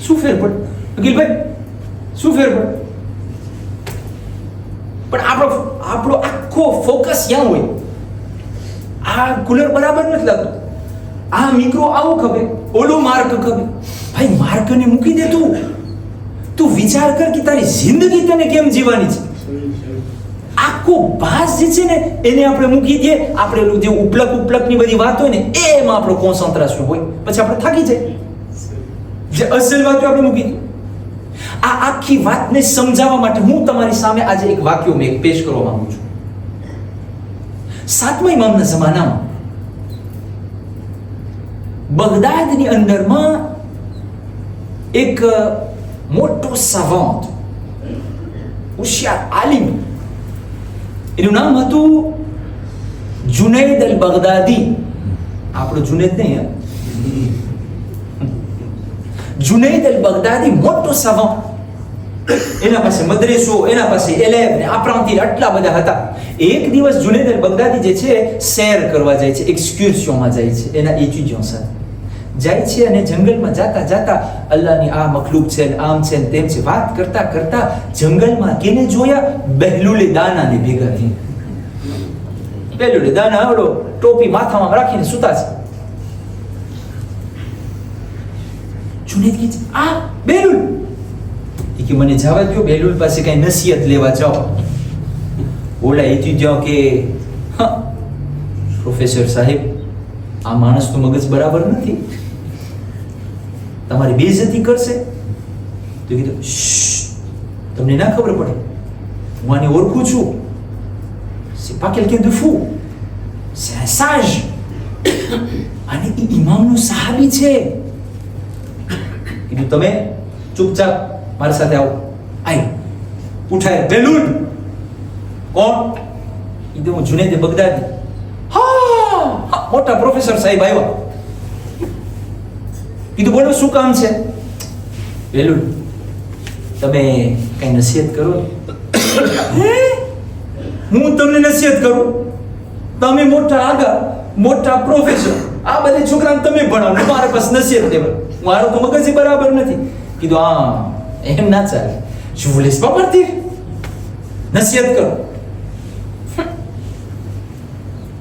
શું ફેર પડે? અખિલભાઈ શું ફેર પડે? પણ આપણો આખો ફોકસ ક્યાં હોય? આ કુલર બરાબર નથી લાગતું, આ મિત્રો આવો ખબર, ઓલો માર્ક ખબર. ભાઈ માર્કને મૂકી દે, તું વિચાર કર કે તારી જિંદગી તને કેમ જીવવાની છે. આખો ભાસ જે છે ને એને આપણે મૂકી દઈએ, આપણે જે ઉપલકની બધી વાત હોય ને એમાં આપણું કોન્સન્ટ્રેશન હોય, પછી આપણે થાકી જાય. જે અસલ વાતો આપણે મૂકી દઈએ. આ આખી વાતને સમજાવવા માટે હું તમારી સામે આજે એક વાક્ય મેં પેશ કરવા માંગુ છું. 7મા ઇમામના જમાનામાં બગદાદની અંદરમાં એક મોટો સાવંત, હોશિયાર આલિમ, એનું નામ હતું જુનૈદ અલ બગદાદી. આપણો જુનૈદ નહીં, જુનૈદ અલ બગદાદી મોટો સાવંત. એના પાસે મદ્રેસો, એના પાસે એલેબ ને આપરાંતી આટલા બધા હતા. એક દિવસ જુનૈદ અલ બગદાદી જે છે સૈર કરવા જાય છે, એક્સક્યુર્સિયોમાં જાય છે એના એચ્યુડિયો સાથે જાય છે, અને જંગલમાં જાતા અલ્લાહની આ મખલુક છે, આમ છે, તેમ છે, વાત કરતા કરતા જંગલમાં કેને જોયા? બહેલુલ દાનાને ભેગા થયા. બહેલુલ દાના આવડો ટોપી માથામાં રાખીને સૂતા છે. જુનૈદ કહે છે, આ બહેલુલ. કે મને જવા દો, બહેલુલ પાસે કઈ નસીહત લેવા જાઓ. ઓલા એચ્યુડિયો કે પ્રોફેસર સાહેબ, આ માણસ તો મગજ બરાબર નથી, તમારી બેઇજ્જતી કરશે. તો કીધું, તમને ના ખબર પડે, હું આને ઓળખું છું. c'est pas quelqu'un de fou, c'est un sage. અને એ ઇમામનો સહાબી છે. કીધું તમે ચૂપચાપ મારી સાથે આવો. આય ઉઠાય. બેલુલ કોણ? કીધું હું જુનૈદ બગદાદી. હા, મોટા પ્રોફેસર સાહેબ આવ્યા. કીધું બોલો શું કામ છે? બેલુલ તમે કઈ નસીહત કરો. હું તમને નસીહત કરું? તમે મોટા આગા, મોટા પ્રોફેસર, આ બધા છોકરાને તમે ભણાવો, મારા પાસે નસીહત દેવા, મારું તો મગજ બરાબર નથી. કીધું હા એમ ના ચાલે, je vous laisse pas partir, નસીહત કરો.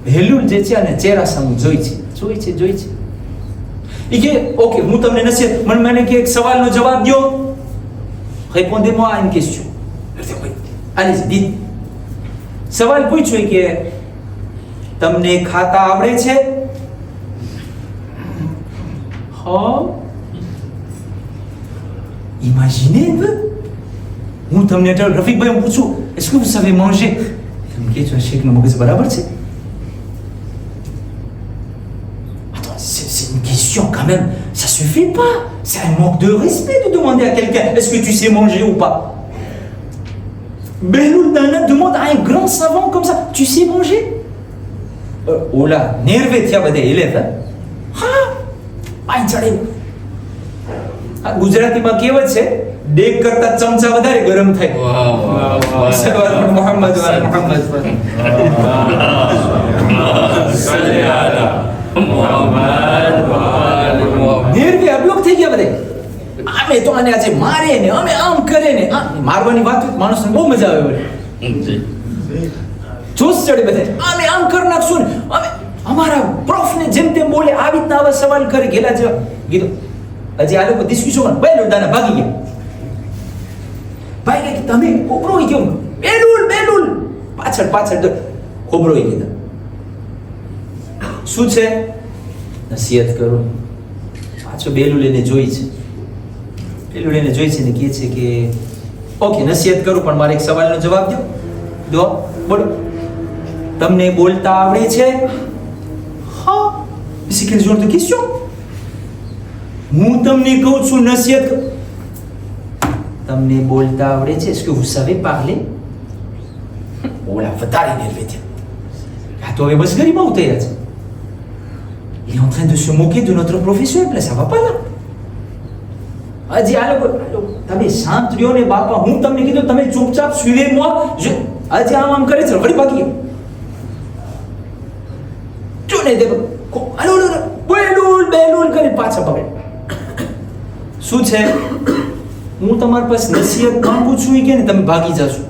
બેલુલ જે છે અને ચહેરા સામે જોઈ છે. એ કે ઓકે, હું તમને નસીહત, મને કે એક સવાલનો જવાબ દો. répondez-moi à une question. allez dites. સવાલ પૂછ્યો કે તમને ખાતા આવડે છે? હા. Imaginez un peu. હું તમને રફીકભાઈ હું પૂછું, est-ce que vous savez manger? તમે કે છો શેખનો મગજ બરાબર છે? C'est une question quand même, ça suffit pas. C'est un manque de respect de demander à quelqu'un est-ce que tu sais manger ou pas. Behlul Dana demande à un grand savant comme ça, tu sais manger? Oh là, nervé થયા બધા élèves. હા, આઈ ચડે. ગુજરાતીમાં કહેવત છે, deck કરતા ચમચા વધારે ગરમ થાય. વાહ સલ્લલ્લાહુ મુહમ્મદ વા મુહમ્મદ. નિર્ભય અબલોક થઈ ગયા બધે. આમે તો આને આજે મારે ને અમે આમ કરે ને, મારવાની વાત માણસને બહુ મજા આવે. જોશ ચડે બધે, અમે આમ કરી નાખશું ને, અમે અમારા પ્રોફને જેમ તેમ બોલે, આવી રીતના આવા સવાલ કરે. ગેલા જેવા કીધું હજી આ લોકો ડિસ્કશન બેલુલ દાના ભાગી ગયા. તમે ખોબરો ગયો, બેલુલ પાછળ ખોબરો કીધા. શું છે? નસીહત કરો. પાછો બેલુલ એને જોઈ છે ને કહે છે કે ઓકે નસીહત કરું, પણ મારે એક સવાલનો જવાબ દો. બોલો, તમને બોલતા આવડે છે? હા. c'est quel genre de question? હું તમને કહું છું નસીહત, તમને બોલતા આવડે છે? est-ce que vous savez parler? ઓલા વધારે nervé થયા. આ તો હવે બસ ગરીબ આવું થયા છે. il est en train de se moquer de notre professeur, là ça va pas là. હજી આ લોકો તમે શાંત રહ્યો ને બાપા, હું તમને કીધું તમે ચૂપચાપ suivez moi. હજી આમ કરે છે, વળી ભાગી ગયો. જો ને દેખો બેલુલ કરી પાછા પકડ. શું છે? હું તમારી પાસે નસીહત માંગુ છું કે ને તમે ભાગી જશો.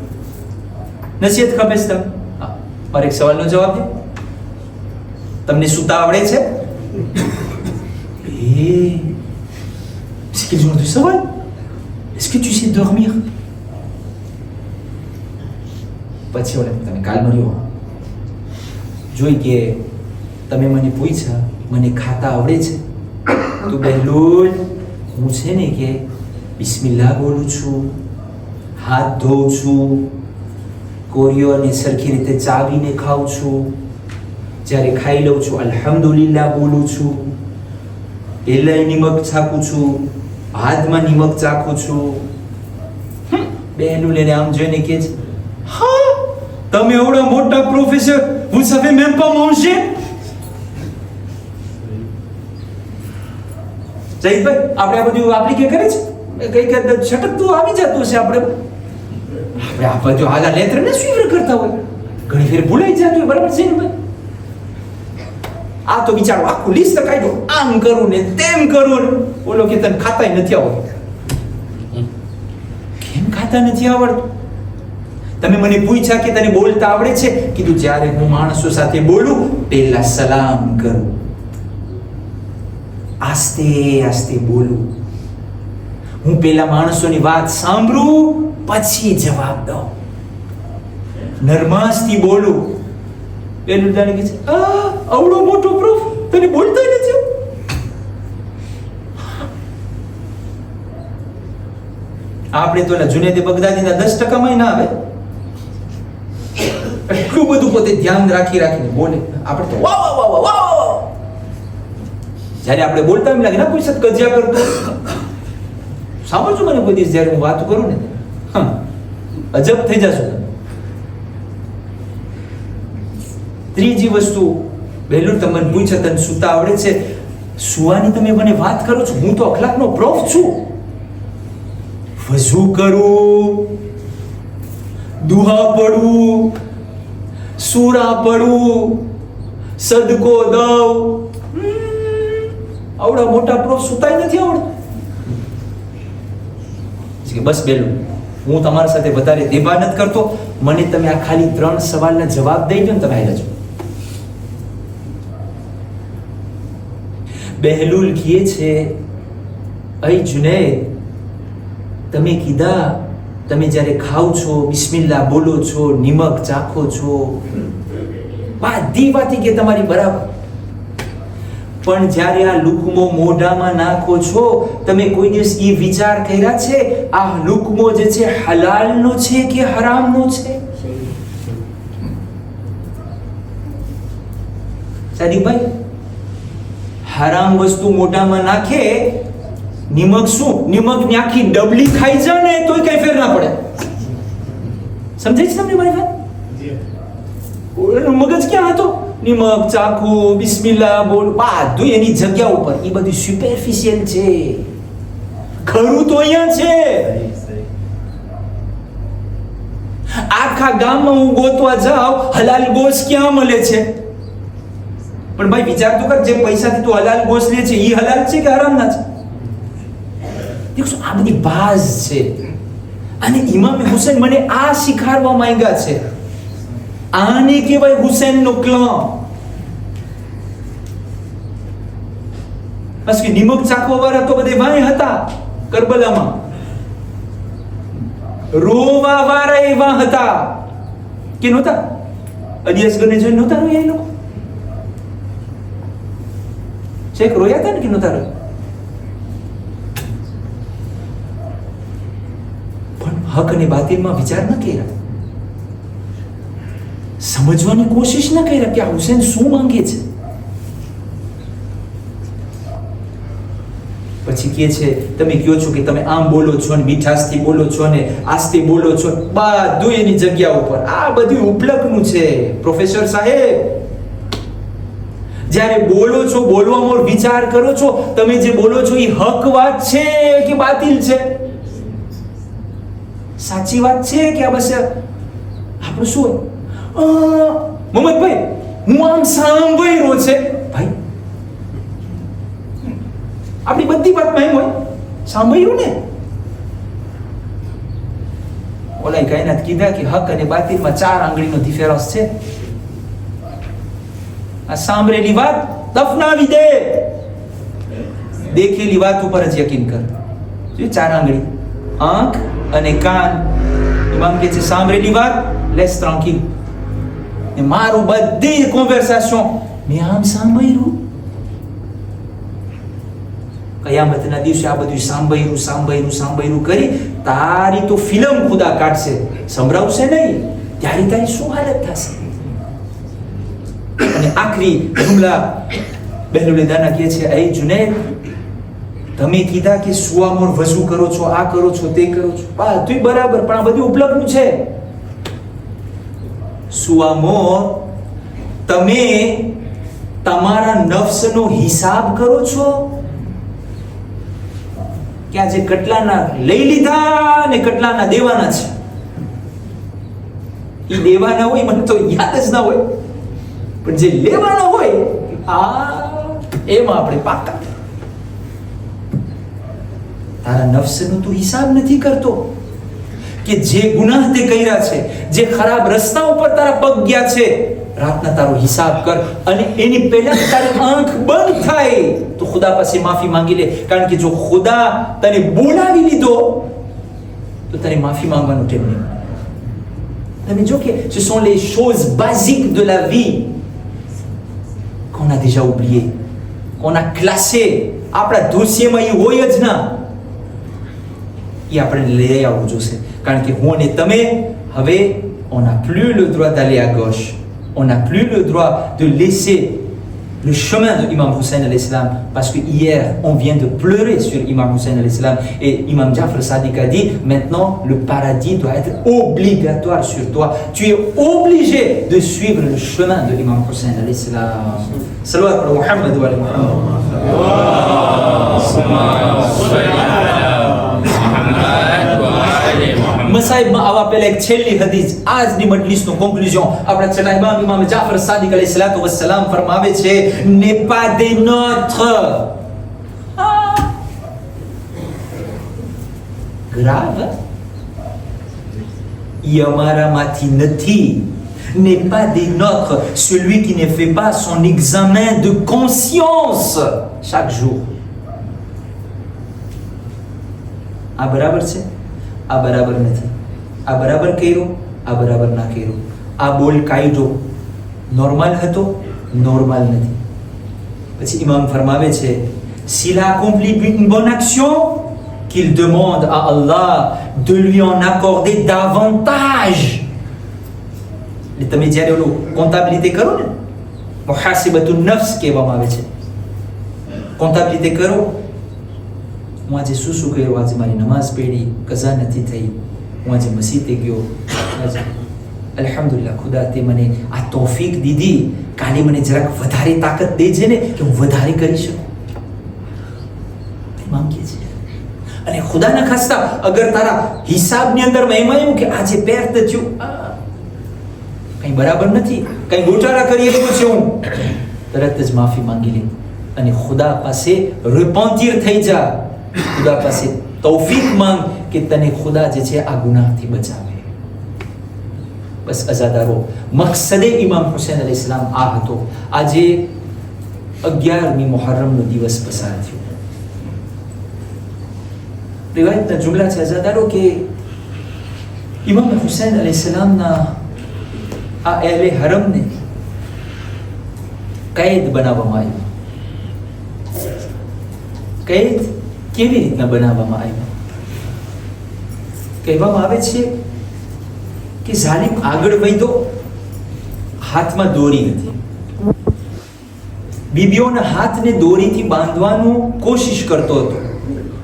નસીહત ખબર છે તમે? મારે એક સવાલનો જવાબ દે. તમને સૂતા આવડે છે? C'est quel genre de sawal? Est-ce que tu sais dormir? પછી ઓલે તમે કાલ મળ્યો જોઈ કે તમે મને પૂછ્યા મને ખાતા આવડે છે તો બહેલુલ હું છે ને કે બિસ્મિલ્લાહ બોલું છું, હાથ ધોઉં છું, કોરિયોને સરખી રીતે ચાવીને ખાઉં છું, જ્યારે ખાઈ લઉં છું અલ્હમ્દુલિલ્લાહ બોલું છું, એલાય નિમક ચાખું છું, હાથમાં નિમક ચાખું છું. બહેલુલ એને આમ જોઈને કહે છે, હા તમે એવડા મોટા professor, vous savez même pas manger? જયદભાઈ આપણે આ બધું આપણી કે કરે છે કઈ છટકતું આવી જતું હશે આપણે આ બધું હાલા લેત્ર ને સ્વીકાર કરતા હોય ઘણી ફેર ભૂલાઈ જતું હોય. બરાબર છે ને ભાઈ? આ તો બિચારો આખું લિસ્ટ કાઢ્યો, આમ કરું ને તેમ કરું ને ઓલો કે તને ખાતાય નથી આવડતું. કેમ ખાતા નથી આવડતું? તમે મને પૂછ્યા કે તને બોલતા આવડે છે? કીધું જ્યારે હું માણસો સાથે બોલું પહેલા સલામ કરું, આસ્તે આસ્તે બોલું, હું પહેલા માણસોની વાત સાંભળું પછી જવાબ દઉં, નરમાસથી બોલું. પેલું જાણે કે છે આવડો મોટો પ્રૂફ તને બોલતા નથી. આપણે તો જુનેદ બગદાદીના 10% ના આવે. એટલું બધું પોતે ધ્યાન રાખીને બોલે. આપણે તો વાહ વાહ વાહ વાહ વાહ. જ્યારે આપણે બોલતા એમ લાગે ના કોઈ સાથે કજિયા કરતો. સાંભળજો મને કોઈ દિવસ જ્યારે હું વાત કરું ને અજબ થઈ જશો. ત્રીજી વસ્તુ બહેલુલ તમને પૂછે તને સૂતા આવડે છે? સુવાની તમે મને વાત કરો છો, હું તો અખલાકનો પ્રોફ છું. વઝુ કરું, દુહા પડું, સૂરા પડું, સદકો દઉં, આવડા મોટા પ્રોફ સુતાય નથી આવડતું. બસ બહેલુલ હું તમારા સાથે વધારે દેબા નથી કરતો, મને તમે આ ખાલી 3 સવાલના જવાબ દઈ દો ને તમે આવી જાજો. બહેલુલ કહે છે અય જુનેદ તમે કીધા તમે જ્યારે ખાવ છો બિસ્મિલ્લાહ બોલો છો, નિમક ચાખો છો, બધી વાતી કે તમારી બરાબર, પણ જ્યારે આ લુકમો મોઢામાં નાખો છો તમે કોઈ દિવસ એ વિચાર કર્યા છે આ લુકમો જે છે હલાલનો છે કે હરામનો છે? સાદિકભાઈ હરામ વસ્તુ મોઢામાં નાખે, નિમક શું નિમક ની આખી ડબલી ખાઈ જાય ને તોય કઈ ફેર ના પડે. સમજાય છે તમને મારી વાત? મગજ ક્યાં હતો? નિમક ચાખું, બિસ્મિલ્લાહ બોલ, બધું એની જગ્યા ઉપર. એ બધું સુપરફિશિયલ છે, ખરું તો અહીંયા છે. આખા ગામમાં હું ગોતવા જાઉં હલાલ ગોશ ક્યાં મળે છે? પણ ભાઈ વિચાર તો કર, જે પૈસાથી તું હલાલ ગોશ લે છે એ હલાલ છે કે હરામના છે? દેખો આ બધી બાજ છે. અને ઇમામ હુસૈન મને આ શીખાડવા માંગ્યા છે. આને કહેવાય હુસૈનનો ક્લમ. બસ કે નિમક ચાખવા વાળા તો બધે ભાઈ હતા કરબલામાં, રોવા વાળા એવા હતા કે નહોતા? અલિયાસગરને જોઈને નહોતા રોયા એ લોકો? શેખ રોયા હતા ને કે નહોતા રોયા? પણ હક અને બાતિલમાં વિચાર ન કર્યા, સમજવાની કોશિશ ન કર્યા કે આ હુસૈન શું માંગે છે. પછી કહે છે તમે કહો છો કે તમે આમ બોલો છો ને મીઠાસથી બોલો છો ને આસ્તે બોલો છો, બધું એની જગ્યા ઉપર. આ બધું ઉપલકનું છે પ્રોફેસર સાહેબ. જ્યારે બોલો છો બોલવામાં વિચાર કરો છો, તમે જે બોલો છો એ હક વાત છે કે બાતિલ છે? સાચી વાત છે કે આ બસ આપણું શું મોહમ્મદભાઈ હું આમ સાંભળ્યો છે? ભાઈ આપણી બધી વાતમાં એમ હોય સાંભળ્યું ને. ઓલા કાયનાત કીધા કે હક અને બાતિલમાં 4 આંગળીનો ડિફરન્સ છે. આ આ સાંભળેલી વાત દફનાવી દે, દેખેલી વાત ઉપર જ યકીન કર. જો 4 આંગળી, આંખ અને કાન. ઇમામ કહે છે સાંભળેલી વાત લેસ ટ્રાન્કિલ. ને મારું બધી કોન્વર્સેશન મેં આમ સાંભળ્યું. કયામતના દિવસે આ બધું સાંભળ્યું કરી તારી તો ફિલ્મ ખુદા કાઢશે, સંભળાવશે નહીં. ત્યારે તારી શું હાલત થશે? અને આખરી જુમલા બહેલુલેદાના કહે છે, એ જુનેદ, તમે કીધા કે સુવામોર વઝુ કરો છો, આ કરો છો, તે કરો છો, બધું બરાબર, પણ આ બધું ઉપલબ્ધ છે. સુવામોર તમે તમારા નફ્સનો હિસાબ કરો છો કે આજે કેટલાના લઈ લીધા ને કેટલાના દેવાના છે. એ દેવાના હોય મને તો યાદ જ ના હોય, પણ જે લેવાના હોય એમાં આપણે પાકા. તારા નફ્સનો તું હિસાબ નથી કરતો કે જે ગુનાહ તે કર્યા છે, જે ખરાબ રસ્તા ઉપર તારા પગ ગયા છે. રાતના તારો હિસાબ કર અને એની પહેલા તારી આંખ બંધ થાય તો ખુદા પાસે માફી માંગી લે. કારણ કે જો ખુદા તને બોલાવી લીધો તો તારે માફી માંગવાનું ટેવ નહીં. તમે જો કે ce sont les choses basiques de la vie qu'on a déjà oublié, qu'on a classé. આપણા દોષીમાં એ હોય જ ના. એ આપણે લઈ આવવું જોશે. કારણ કે હું અને તમે હવે on n'a plus le droit d'aller à gauche, on n'a plus le droit de laisser le chemin de Imam Hussein alayhi salam, parce que hier on vient de pleurer sur Imam Hussein alayhi salam et Imam Jafar Sadiq a dit maintenant le paradis doit être obligatoire sur toi, tu es obligé de suivre le chemin de Imam Hussein alayhi salam. Salawat ala Muhammad wa ali Muhammad. મસાઈબમાં આવા પહેલા એક છેલ્લી હદીસ, આજની મજલિસનું conclusion આપણા છેલ્લા ઇમામ જાફર સાદિક અલૈહિ સલાતુ વસ્સલામ ફરમાવે છે, ને pas des nôtres. grave, il અમારામાંથી નથી. n'est pas des nôtres celui qui ne fait pas son examen de conscience chaque jour. આ બરાબર છે, આ બરાબર નથી, આ બરાબર કર્યું, આ બરાબર ના કર્યું, આ બોલ કાયદો નોર્મલ હતો, નોર્મલ નથી. પછી ઇમામ ફરમાવે છે, s'il a accompli une bonne action, qu'il demande à Allah de lui en accorder davantage. એટલે તમે જ્યારે ઓલું કોન્ટાબિલિટી કરો ને, મુહાસિબતુન નફ્સ કહેવામાં આવે છે. કોન્ટાબિલિટી કરો, હું આજે શું કર્યું, આજે મારી નમાઝ પઢી, કઝા નથી થઈ, હું આજે મસ્જિદે ગયો, આજે અલ્હમ્દુલિલ્લાહ ખુદા તે મને આ તૌફીક દીધી, કાલે મને જરાક વધારે તાકાત દેજે ને કે હું વધારે કરી શકું. માંગીએ છીએ. અને ખુદાના ખાસ્તા અગર તારા હિસાબની અંદર એમાં એવું કે આજે પેર તો થયું, કંઈ બરાબર નથી, કંઈ ગોટાળા કરી રહ્યો છે, હું તરત જ માફી માંગી લે અને ખુદા પાસે રિપેન્ટિર થઈ જા. ખુદા પાસે તૌફીક માંગ કે તને ખુદા જે છે આ ગુનાહથી બચાવે. બસ અઝાદારો, મકસદે ઇમામ હુસૈન અલૈહિસ સલામ આ હતો. આજે 11મી મુહર્રમનો દિવસ પસાર થયો. રિવાયતના જુમલા છે અઝાદારો કે ઇમામ હુસૈન અલૈહિસ સલામના આ અહેલે હરમને કૈદ બનાવવામાં આવ્યું. કૈદ કેવી રીતના બનાવવામાં આવ્યું? કહેવામાં આવે છે કે ઝાલિમ આગળ વધ્યો, હાથમાં દોરી હતી, બીબીઓના હાથને દોરીથી બાંધવાનું કોશિશ કરતો હતો.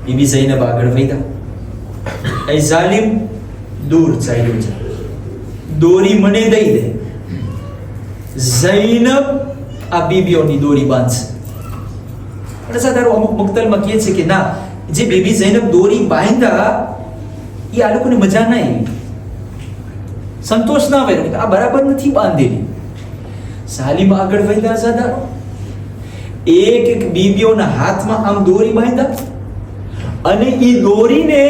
બીબી ઝૈનબ આગળ વધ્યા, એ ઝાલિમ દૂર ચાલ્યો છે, દોરી મને દઈ દે. ઝૈનબ આ બીબીઓની દોરી બાંધશે. અમુક મક્તલમાં કહે છે કે ના, જે બીબી ઝૈનબ દોરી બાંધ્યા એ આ લોકોને મજા ના આવી, સંતોષ ના આવ્યો, આ બરાબર નથી બાંધેલી. સાલીમ આગળ વધ્યા ઝાદારો, એક એક બીબીઓના હાથમાં આમ દોરી બાંધ્યા અને એ દોરીને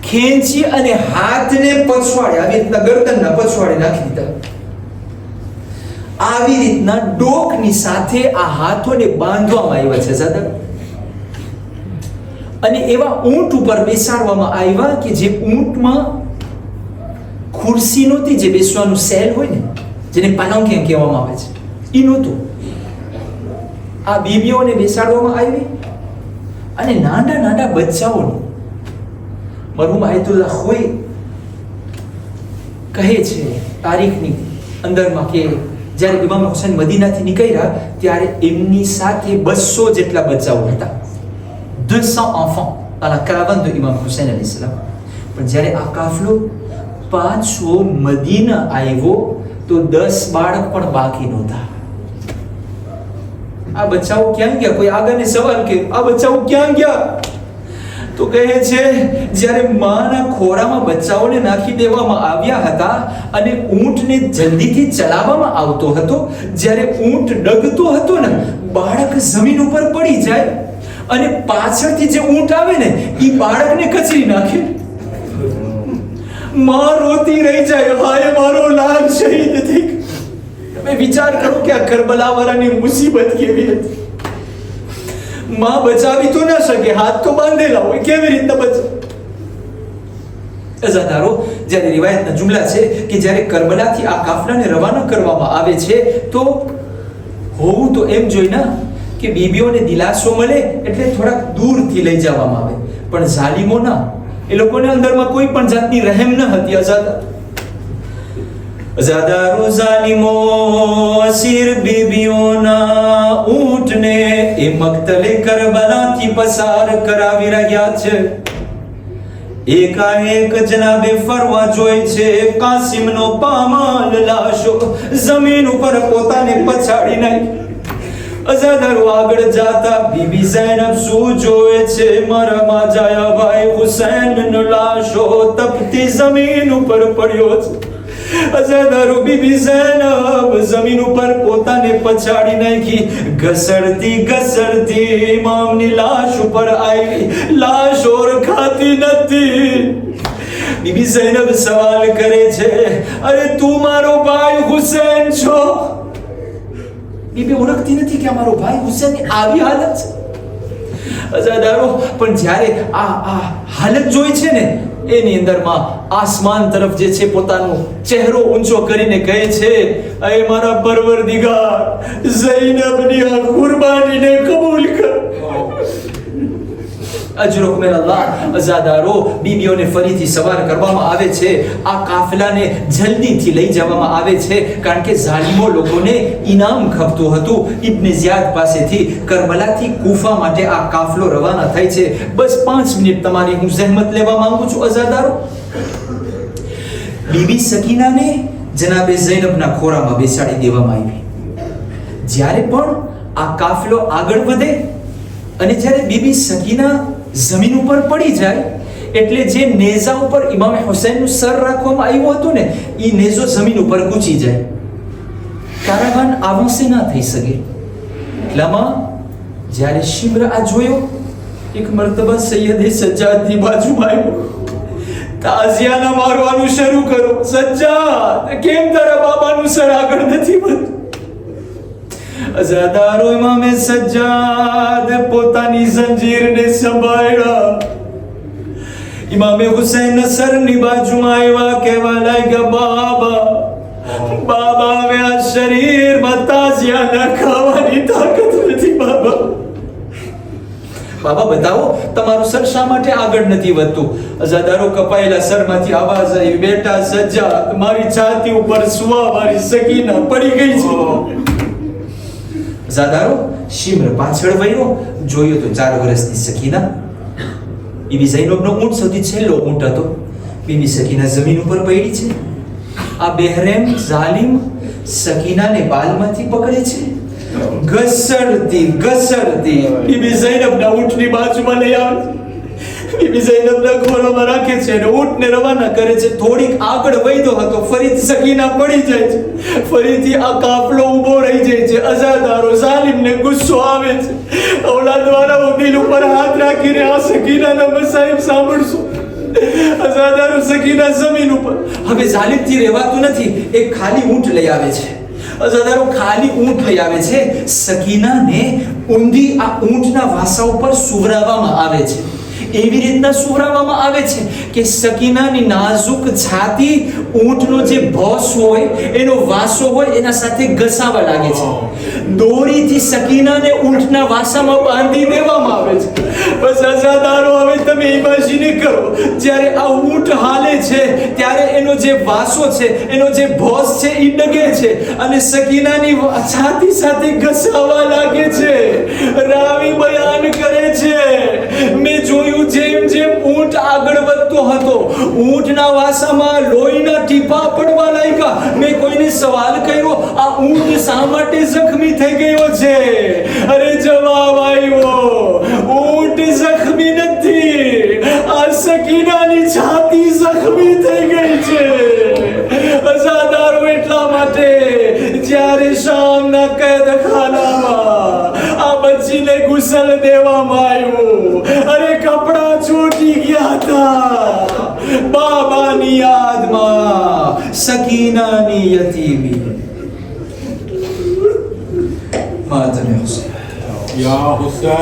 ખેંચી અને હાથને પછવાડે, આવી રીતના ગરદનના પછવાડે નાખી દીધા. આવી રીતના ડોકની સાથે આ હાથોને બાંધવામાં આવ્યા છે અઝાદારો. અને એવા ઊંટ ઉપર બેસાડવામાં આવ્યા કે જે ઊંટમાં ખુરશી નહોતી, જે બેસવાનું સેલ હોય ને, જેને પાલંગ કેમ કહેવામાં આવે છે, એ નહોતું. આ બીબીઓને બેસાડવામાં આવી અને નાના નાના બચ્ચાઓને મરહુમ આયતુલ્લાહ ખોઈ કહે છે તારીખની અંદરમાં કે જ્યારે ઇમામ હુસૈન મદીનાથી નીકળ્યા ત્યારે એમની સાથે 200 જેટલા બચ્ચાઓ હતા. 200 enfants dans la caravane de Imam Hussein alayhi salam. પણ જ્યારે આ કાફલો પાછો મદીના આવ્યો તો 10 બાળક પણ બાકી નહોતા. આ બચ્ચાઓ ક્યાં ગયા? કોઈ આગળને સવાલ કે આ બચ્ચાઓ ક્યાં ગયા? તો કહે છે જ્યારે માના ખોરામાં બચ્ચાઓને નાખી દેવામાં આવ્યા હતા અને ઊંટને જલ્દીથી ચલાવવામાં આવતો હતો, જ્યારે ઊંટ ડગતો હતો ને, બાળક જમીન ઉપર પડી જાય અને પાછળથી જે ઊંટ આવે ને એ બાળકને કચરી નાખે. માં રોતી રહી જાય, હાય મારો લાલ શહીદ થઈ. તમે વિચાર કરો કે આ કરબલા વાળાની મુસીબત કેવી હતી. માં બચાવી તો ના શકે, હાથ તો બાંધેલા હોય, કેવી રીતના બચે? અઝાદારો, જ્યારે રિવાયતના જુમલા છે કે જ્યારે કરબલાથી આ કાફલાને રવાના કરવામાં આવે છે તો હોવું તો એમ જોઈને કે બીબીઓને દિલાસો મળે એટલે થોડાક દૂરથી લઈ જવામાં આવે, પણ ઝાલિમો ના, એ લોકોને અંદરમાં કોઈ પણ જાતની રહેમ ન હતી. અઝાદારો, ઝાલિમો અસીર બીબીઓના ઊંટને એ મક્તલે કરબલાથી પસાર કરાવી રહ્યા છે. એકાએક જનાબે ફરવા જોઈ છે કાસિમનો પામાલ લાશો જમીન ઉપર પોતાને પછાડી નાખી. અઝાદારો, આગળ જાતા બીબી ઝૈનબ શું જોવે છે? મારા માજાયા ભાઈ હુસૈનનો લાશો તપતી જમીન ઉપર પડ્યો છે. અઝાદારો, બીબી ઝૈનબ જમીન ઉપર પોતાને પછાડી નાખી, ઘસડતી ઘસડતી ઇમામની લાશ ઉપર આવી. લાશ ઓળખાતી નથી. બીબી ઝૈનબ સવાલ કરે છે, અરે તું મારો ભાઈ હુસૈન છો? બીબી ઓળખતી નથી કે અમારો ભાઈ હુસૈનની આવી હાલત છે. અઝાદારો, પણ જ્યારે આ હાલત જોઈ છે ને, એની અંદરમાં આસમાન તરફ જે છે પોતાનો ચહેરો ઊંચો કરીને કહે છે, અય મારા પરવરદિગાર, ઝૈનબની આ કુરબાનીને કબૂલ કર. અજરુક મેર અલ્લાહ. અઝાદારો, બીબીઓને ફરીથી સવાર કરવામાં આવે છે. આ કાફલાને જલ્દીથી લઈ જવામાં આવે છે, કારણ કે ઝાલિમો લોકોને ઇનામ ખપતું હતું. ઇબ્ન ઝિયાદ પાસેથી કરબલાથી કૂફા માટે આ કાફલો રવાના થાય છે. બસ 5 મિનિટ તમારી હું જહેમત લેવા માંગુ છું. અઝાદારો, બીબી સકીનાને જનાબે ઝૈનબના ખોરામાં બેસાડી દેવામાં આવી. જ્યારે પણ આ કાફલો આગળ વધે અને જ્યારે બીબી સકીના જમીન ઉપર પડી જાય એટલે જે નેઝા ઉપર ઇમામ હુસૈનનું સર રાખવામાં આવ્યું હતું ને, એ નેઝો જમીન ઉપર કૂચી જાય. કારાવાન આવાસે ના થઈ શકે. એટલામાં જ્યારે શિમ્ર આ જોયો, એક મર્તબા સૈયદે સજ્જાદની બાજુમાં આવ્યો. તાઝિયાના મારવાનું શરૂ કરો. સજ્જાદ, કેમ તારા બાબાનું સર આગળ નથી વધતું? અઝાદારો, ઇમામે સજ્જાદ પોતાની જંજીરને સંભાળ્યા. ઇમામે હુસૈન સરની બાજુમાં આવ્યા, કહેવા લાગ્યા, બાબા, હવે આ શરીરમાં તાજિયા ખાવાની તાકાત નથી. બાબા બતાવો, તમારું સર શા માટે આગળ નથી વધતું? અઝાદારો, કપાયેલા સરમાંથી આવાજ આવી, બેટા સજ્જાદ, મારી છાતી ઉપર સુવા મારી સકીના પડી ગઈ છે. અઝાદારો, શિમ્ર પાછળ વળ્યો, જોયો તો 4 વર્ષની સકીના. બીબી ઝૈનબનો ઊંટ સૌથી છેલ્લો ઊંટ હતો. બીબી સકીના જમીન ઉપર પડી છે. આ બેહરેમ ઝાલિમ સકીનાને બાલમાંથી પકડે છે, ઘસડતી ઘસડતી બીબી ઝૈનબના ઊંટની બાજુમાં લઈ આવે છે. બીબી ઝૈનબના ખોળામાં રાખે છે અને ઊંટને રવાના કરે છે. થોડીક આગળ વધ્યો હતો, ફરીથી સકીના પડી જાય છે. ફરીથી આ કાફલો ઊભો રહી જાય છે. અઝાદારો, ઝાલિમને ગુસ્સો આવે છે. ઔલાદવાળાઓ દિલ ઉપર હાથ રાખીને આ સકીનાના મસાઈબ સાંભળશો. અઝાદારો, સકીના જમીન ઉપર. હવે ઝાલિમથી રહેવાતું નથી. એક ખાલી ઊંટ લઈ આવે છે અઝાદારો ખાલી ઊંટ લઈ આવે છે. સકીનાને ઊંધી આ ઊંટના વાસા ઉપર સુવરાવવામાં આવે છે. એવી રીતના સુવરાવવામાં આવે છે કે સકીનાની નાજુક છાતી ઊંટનો જે ભોસ હોય એનો વાસો હોય એના સાથે ઘસાવા લાગે છે. દોરીથી સકીનાને ઊંટના વાસામાં બાંધી દેવામાં આવે છે. બસ અઝાદારો, હવે તમે ઇમેજિન કરો, જ્યારે આ ઊંટ હાલે છે ત્યારે એનો જે વાસો છે, એનો જે ભોસ છે એ ડગે છે અને સકીનાની છાતી સાથે ઘસાવા લાગે છે. રાવી બયાન કરે છે, મેં જોયું જેમ જેમ ઊંટ આગળ વધતો હતો, ઊંટના વાસામાં લોહીના ટીપા પડવા લાગ્યા. મેં કોઈને સવાલ કર્યો, આ ઊંટ શા માટે જખમી થઈ ગયો છે? અરે જવાબ આવ્યો, ઊંટ જખમી નથી, આ સકીનાની છાતી જખમી થઈ ગઈ છે. અઝાદારો, એટલા માટે જ્યારે શામના કેદખાનામાં આ બચ્ચીને ગુસલ દેવામાં આવ્યું, અરે કપડા ચોટી ગયા હતા. બાબાની યાદમાં સકીનાની યતીમી માતમે હુસૈન. Ya Hussein.